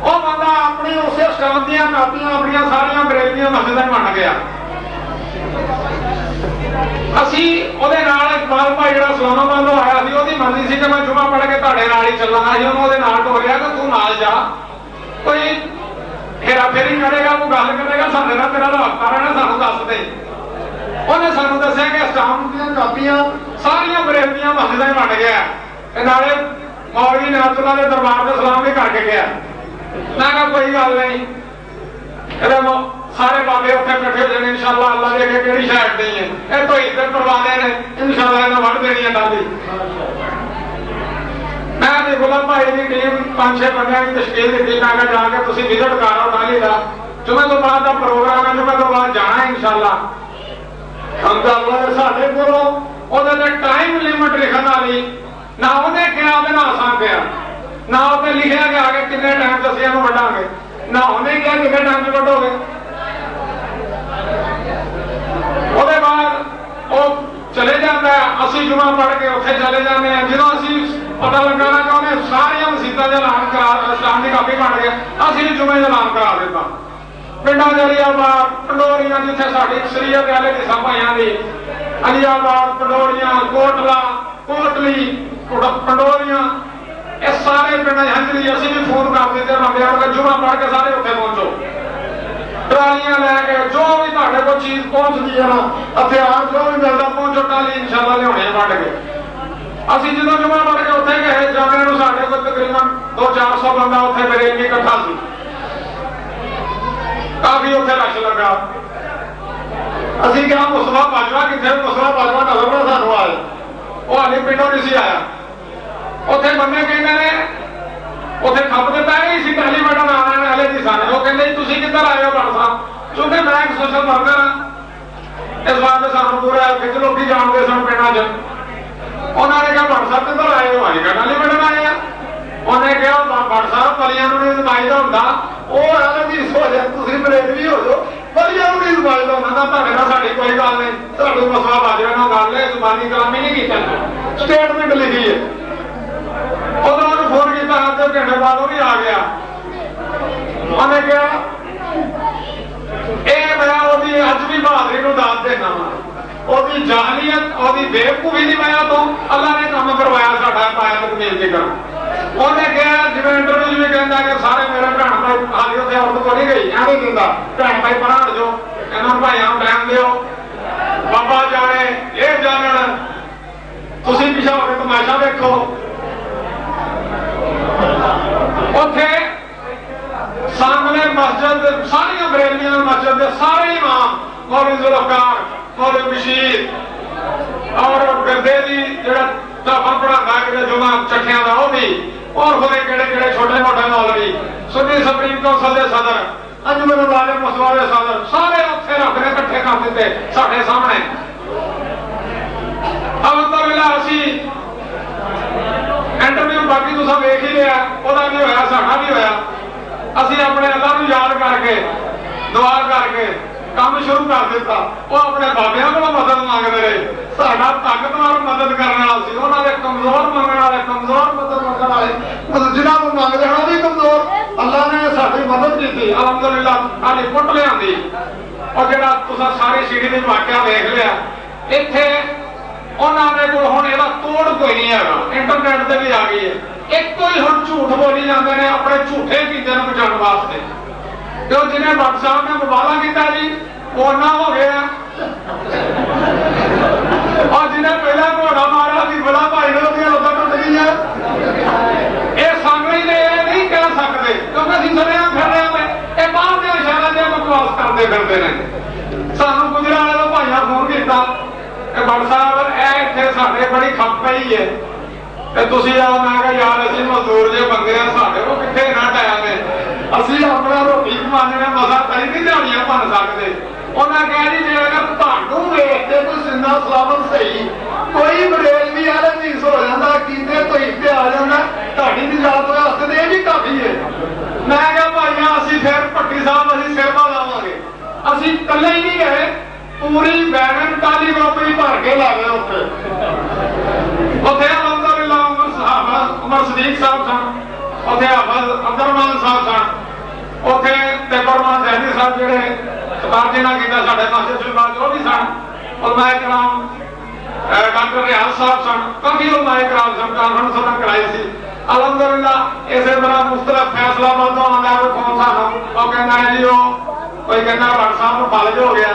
S4: وہ بندہ اپنی اسے اسٹام دیا کاپیاں اپنی ساریا بریلیاں مسجدیں بن گیا اسی اقبال بھائی جڑا اسلام آباد آیا سی وہ مرضی سی کہ میں جمعہ پڑھ کے تھوڑے نال ہی چلا گا انہوں وہ ٹوریا کہ تو نال جا کوئی پھیرا پھیری کرے گا کوئی گل کرے گا سارے کا تیرا رابطہ رہنا سانو دس دے انہیں سانو دسیا کہ اسٹام دیا کاپیاں ساریا بریلیاں مسجدیں بن گیا نالے مولوی نعمت اللہ کے دربار کا سلام بھی کر کے گیا میں کہا کوئی گل نہیں سارے بابے اتنے کٹھے ہو جانے انشاءاللہ اللہ دے کے کیڑی شاید نہیں ہے یہ تو ادھر پروانے نے انشاءاللہ انہیں وڑ دینی ہے ڈالی میں غلام بھائی کی ٹیم 5-6 بندے کی تشکیل دیتی میں کہ جا کے تسی وزٹ کرو ڈالی کا جمعے تو بعد کا پروگرام ہے جمعے تو بعد جانا ہے انشاءاللہ ہم تو اللہ کے ساتھ بولو وہ ٹائم لمٹ لکھن والی نہ انہیں کیا نہ آسان کیا نہ انہیں لکھا کہ آگے کتنے ٹائم سے اسی وڈا گے نہ انہیں کیا کتنے ٹائم سے وڈو گے وہ بعد وہ چلے جاتا ہے اسی جمعہ پڑھ کے اتنے چلے جانے ہیں جدو اسی پتا لگا کہ انہیں ساریا مسیطا اعلان کرا اسلام کی کاپی بن گیا اسی جمعے اعلان کرا دیتا پنڈا جلی آباد پنڈوریاں جتنے ساری شریعت والے کی سبھائیاں دی علی آباد پنڈوریاں کوٹلا کوٹلی پنڈوریاں یہ سارے پنڈ ہنجری اسی بھی فون کر دیتے بندے کہ جمعہ پڑھ کے سارے اتنے پہنچو ٹرالیاں لے کے جو بھی تھوڑے کو چیز پہنچتی ہے نا ہتھیار جو بھی ملتا پہنچو ٹرالی انشاءاللہ لیا بڑھ کے اسی جدو جمعہ پڑھ کے اتنے گئے جانے سارے کو تقریباً 200-400 بندہ اتنے بریلی اکٹھا سی کافی اتنے رش لگا اسی کیا مصطفیٰ باجوہ کتنے مصطفیٰ باجوہ نظر نہ سانو آئے وہ ہالی پنڈوں نہیں سی آیا اتنے بندے کہتے ہیں اتنے کھپ دیتا ہے اسی ٹیلی بٹن آنا والے جی سارے وہ کہتے ہیں تھی کدھر آئے ہو بٹ صاحب چونکہ میں ایک سوشل ورکر ہاں اس بات میں سانو پورا کچھ لوگ جانتے سن پنڈا چ انہوں نے کہا بٹ صاحب کدھر آئے ہو آئی ٹیلی بٹن آئے ہیں انہیں کہا بٹ صاحب پلیاں نہیں دمائی کا ہوتا وہ جی سو جائے تھی بریک بھی ہو جاؤ پلیاں نہیں دمائی کا ہوتا تھوڑے نہ ساری کوئی گل نہیں سارے مسئلہ باجوے نہ گل ہے زبانی کلامی نہیں کی سٹیٹمنٹ لکھی ہے ادھر فون کیا آدھے گھنٹے بعد وہ بھی آ گیا انہیں کہا یہ میں اج بھی بہادری کو داد دینا وہ جہلیت وہ بےوقوفی نہیں میں تو اللہ نے کام کروایا ساڈا پایا تکمیل ذکر انہیں کہا جی انٹرویو بھی کہنا کہ سارے میرے بھن بھائی حالی اتنے عورت کو نہیں گئی ایویں کہتا بھن بھائی پڑھا ہٹ جو یہاں بھائیوں ٹائم دیو بابا جانے یہ جانن تسی پیچھے ہو کے تماشا دیکھو اتنے سامنے مسجد ساری بریلیاں مسجد کے سارے امام مولوی ذوالفقار مولوی بشیر اور گردے کی جڑا دفعہ پڑھاتا کہ جمعہ چٹھیاں کا وہ بھی اور خودے کہڑے کہڑے چھوٹے موٹے مولوی سنی سپریم کونسل کے صدر انجمن العالم مسوا کے صدر سارے اتنے رکھنے کٹھے کر دیتے سارے سامنے الحمدللہ اسی انٹرویو باقی تو سب دیکھ ہی لیا وہ بھی ہوا ساڈا بھی ہوا اسی اپنے اللہ کو یاد کر کے دعا کر کے کام شروع کر دیتا وہ اپنے بابیاں کو مدد مانگتے رہے ساڈا طاقتور مدد کرنے والا سی انہوں نے کمزور منگنے والے کمزور مدد منگنے والے جنہوں کو مانگتے ہیں وہ بھی کمزور اللہ نے ساری مدد کی تھی الحمدللہ خالی پٹ لیا اور جہاں تصا ساری سیڑھی میں واقعہ دیکھ لیا اتنے انہوں نے ہوں یہ توڑ کوئی نہیں ہے انٹرنیٹ سے بھی آ گئی ہے ایک کوئی ہوں جھوٹ بولی جاتے ہیں اپنے جھوٹے کیتے بچاؤ واسطے جو جنہیں بٹ صاحب نے مبالغہ کیا جی وہ نہ ہو گیا اور جنہیں پہلا گھوڑا مارا بھی بڑا بھائی نے لوگ ٹوٹ گئی ہے یہ سامنے ہی سنیا پھر رہے ہیں یہ باہر کے اشارے سے بکواس کرتے پھرتے ہیں سانو گجرا والے تو بھائیاں فون کیتا کہ بٹ صاحب یہ اتنے ساڈے بڑی کھپ پئی ہے تھی آ میں کہ یار اسی مزدور جے بندے ہیں ساڈے کو کتنے نہ ٹائم ہے اسی اپنا روٹی کمانے مسا کئی نہیں دیہڑیاں بن سکتے انہیں کہا جی جی اگر تانوں ویخ کے کوئی زندہ سلامت صحیح کوئی بریلوی والے چیز ہو جاتا کیتے تو اتنے آ جانا تاری نجات واسطے یہ بھی کافی ہے میں کہا بھائیاں اسی پھر پٹی صاحب اسی سرما لاواں گے اسی کلے ہی نہیں گئے پوری ویگن ٹالی کروپری بھر کے لا گئے اتنے الحمدللہ عمر صدیق صاحب سن اتنے حافظ عبدالرحمان صاحب سن اتنے تیبرمان ذہنی صاحب جہے خطاب جنہ کیا سارے مسجد شریف وہ بھی سن علماء کرام ڈاکٹر ریاض صاحب سن کافی علماء کرام سن کانفرنس انہوں نے کرائی سی الحمدللہ اسی طرح مختلف فیصلہ بند ہونا ہے کون سا وہ کہنا ہے جی وہ کوئی کہنا ڈاکٹر صاحب کو فالج ہو گیا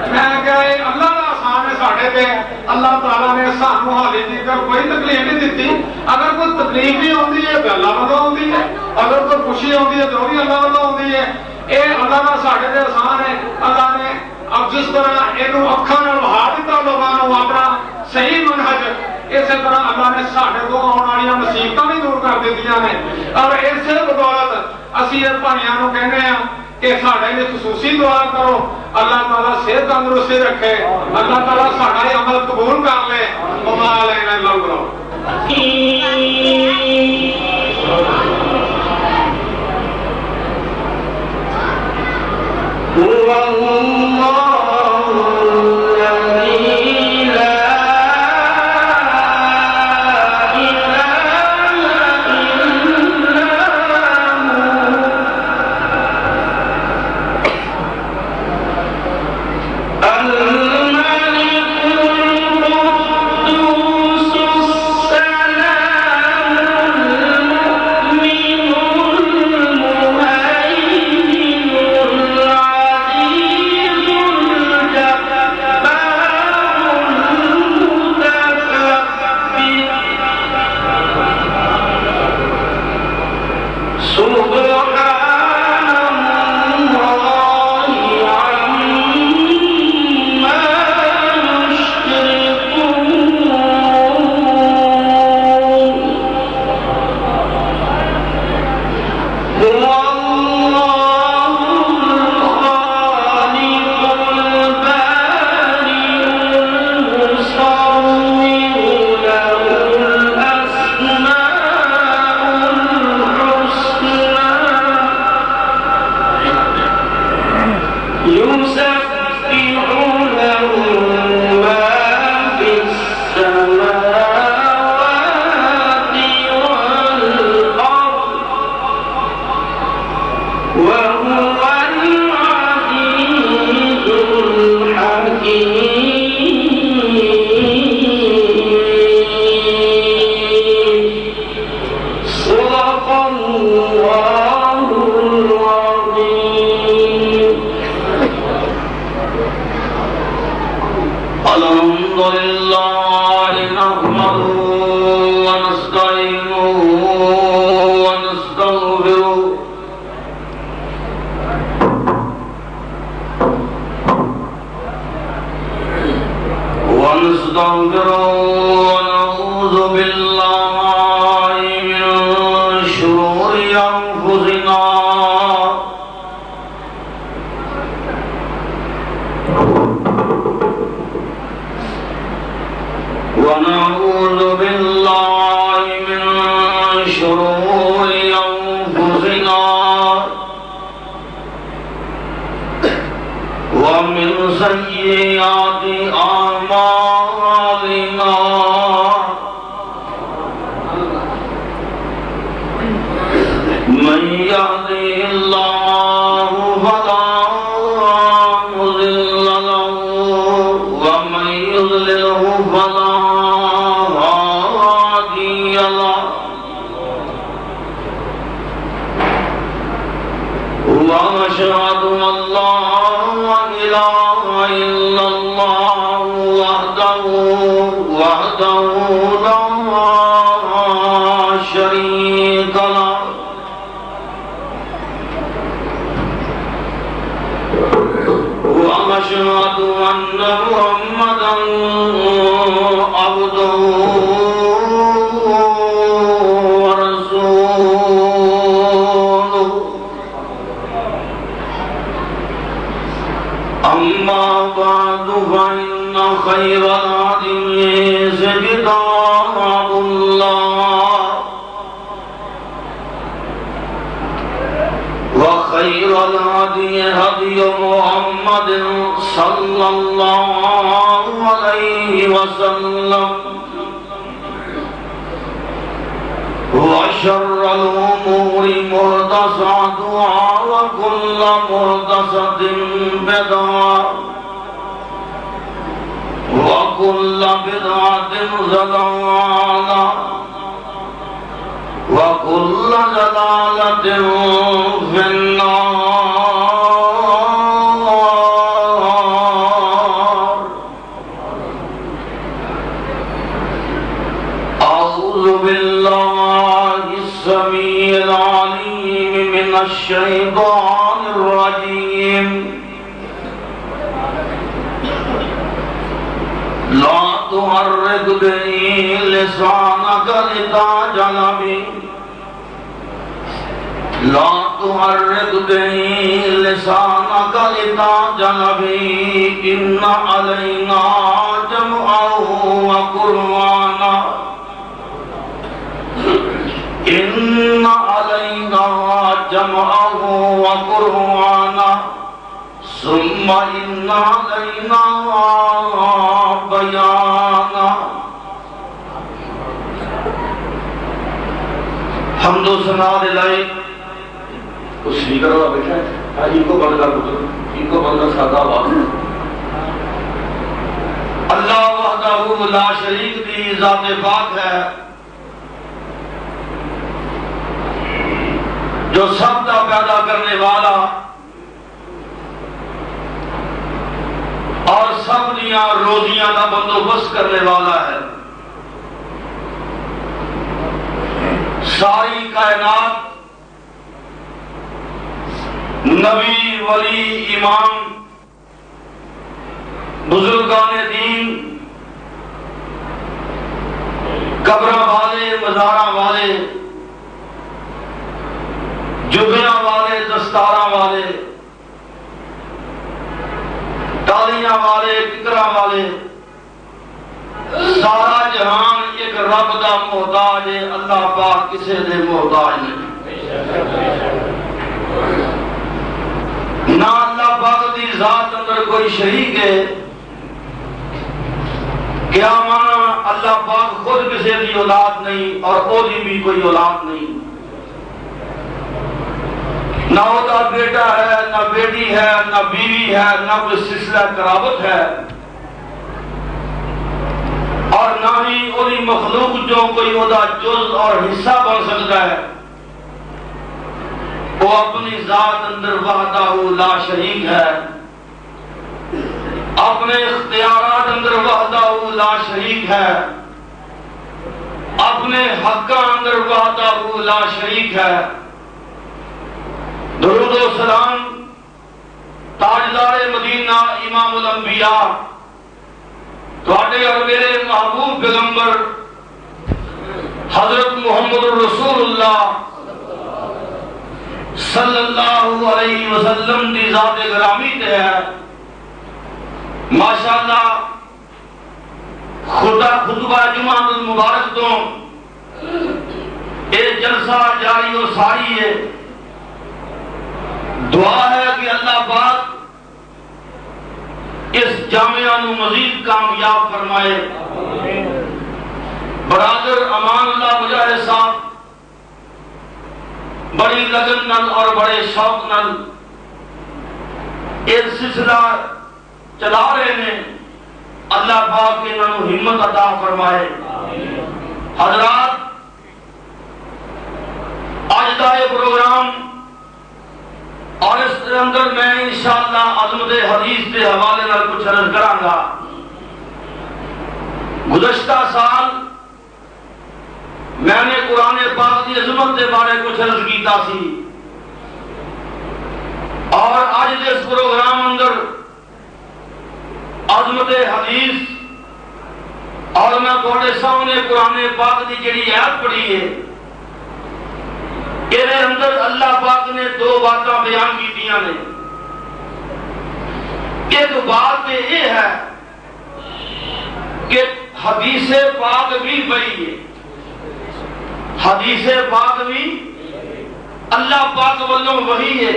S4: میں کہا یہ اللہ کا آسان ہے ساڈے تے اللہ تعالیٰ نے سانو حالی تک کوئی تکلیف نہیں دیتی اگر کوئی تکلیف بھی آتی ہے تو اللہ والوں آتی ہے اگر کوئی خوشی آتی ہے تو بھی اللہ والوں آتی ہے یہ اللہ کا ساڈے تے آسان ہے اللہ نے اب جس طرح یہ اکھاں نال وہا دیتا لوگوں کو اپنا صحیح منہج اسی طرح اللہ نے ساڈے کو آنے والی مصیبتاں بھی دور کر دیتیاں نے اور اسی بدولت اسی یہ بھائیاں نوں کہنے ہیں کہ ساڈے لیے خصوصی دعا کرو اللہ تعالیٰ صحت تندرستی رکھے اللہ تعالیٰ ساڈا یہ عمل قبول کر لے وما علینا الا البلاغ
S3: أن محمدا عبده ورسوله أما بعد فإن خير الحديث كتاب الله وخير الهدي هدي محمد صلى الله عليه وسلم وشر الأمور محدثاتها وكل محدثة بدعة وكل بدعة ضلالة وكل ضلالة في النار. أعوذ بالله السميع العليم من الشيطان الرجيم. لا تحرك به لسانك لتعجل به لا تحرك به لسانك لتعجل به إن علينا جمعه وقرآنه إن علينا جمعه وقرآنه ثم إن علينا بیانہ. حمد و ثنا للہ. اس اسپیکر والا بیٹھا ہے ان کو بند کر دو ان کو بند کر سادہ آواز. اللہ وحدہ لا شریک دی ذات پاک ہے جو سب کا پیدا کرنے والا اور سب دیا روزیاں کا بندوبست کرنے والا ہے. ساری کائنات نبی ولی امام بزرگان دین قبراں والے مزاراں والے جبیاں والے دستاراں والے تالیاں والے فکراں والے سارا جہان ایک رب دا محتاج ہے. اللہ پاک کسے دے محتاج نہیں. نہ اللہ پاک دی ذات اندر کوئی شریک ہے. کیا مانا اللہ پاک خود کسے دی اولاد نہیں اور او دی بھی کوئی اولاد نہیں. نہ ہوتا بیٹا ہے نہ بیٹی ہے نہ بیوی ہے نہ کوئی سلسلہ قرابت ہے اور نہ ہی وہی مخلوق جو کوئی ہوتا جز اور حصہ بن سکتا ہے. وہ اپنی ذات اندر وحدہ لا شریک ہے. اپنے اختیارات اندر وحدہ لا شریک ہے. اپنے حقاں اندر وحدہ لا شریک ہے. درود و سلام تاجدار مدینہ امام الانبیاء تواڈے اور میرے محبوب پیغمبر حضرت محمد رسول اللہ صلی اللہ علیہ وسلم دی ذات گرامی تے ہے. ماشاءاللہ خطبہ جمعہ المبارک تو اے جلسہ جاری و ساری ہے. دعا ہے کہ اللہ پاک اس جامعہ نو مزید کامیاب فرمائے. برادر امان اللہ مجاہد صاحب بڑی لگن نال اور بڑے شوق نال ایک سلسلہ چلا رہے ہیں. اللہ پاک انہاں نو ہمت عطا فرمائے. حضرات آج دا یہ پروگرام اور اس اندر میں انشاءاللہ عظمت حدیث کے حوالے نال کچھ عرض کراں گا. گزشتہ سال میں نے قرآن پاک کی عظمت کے بارے کچھ عرض کیتا سی اور آج اس پروگرام اندر
S5: عظمت حدیث اور میں تھوڑے سامنے قرآن پاک دی جڑی آیت پڑھی ہے کہ اندر اللہ پاک نے دو باتاں بیان کی دیا نے. ایک بات یہ ہے کہ حدیث پاک بھی وہی ہے. حدیث پاک بھی اللہ پاک والوں وہی ہے.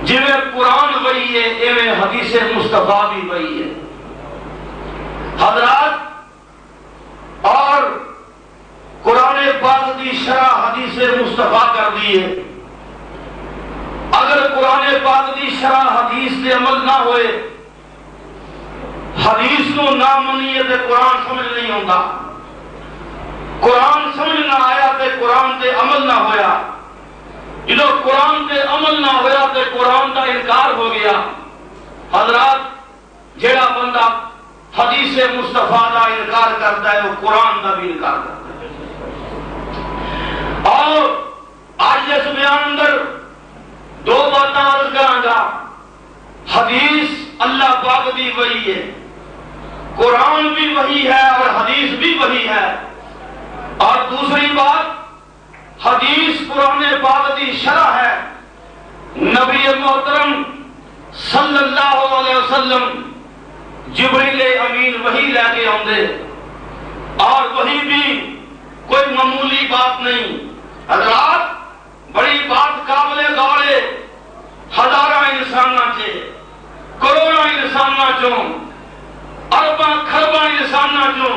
S5: جویں قرآن وہی ہے ایویں حدیث مصطفیٰ بھی وہی ہے. حضرات اور قرآن پاک دی شرح حدیث مصطفیٰ کر دی ہے. اگر قرآن پاک دی شرح حدیث سے عمل نہ ہوئے, حدیث کو نہ منیے تو قرآن سمجھ نہیں ہوتا. قرآن سمجھ نہ آیا تو قرآن تے عمل نہ ہویا. جدو قرآن تے عمل نہ ہویا تو قرآن کا انکار ہو گیا. حضرات جڑا بندہ حدیث مصطفیٰ کا انکار کرتا ہے وہ قرآن کا بھی انکار کرتا ہے. اور آج اس بیان اندر دو باتیں عرض کراں گا. حدیث اللہ پاک دی وہی ہے, قرآن بھی وہی ہے اور حدیث بھی وہی ہے. اور دوسری بات, حدیث قرآن پاک دی شرح ہے. نبی محترم صلی اللہ علیہ وسلم جبریل امین وہی لے کے آندے, اور وہی بھی کوئی معمولی بات نہیں. حضرات بڑی بات قابل غور ہے. ہزاراں انساناں چے, کروڑاں انساناں چوں, ارباں خرباں انساناں چوں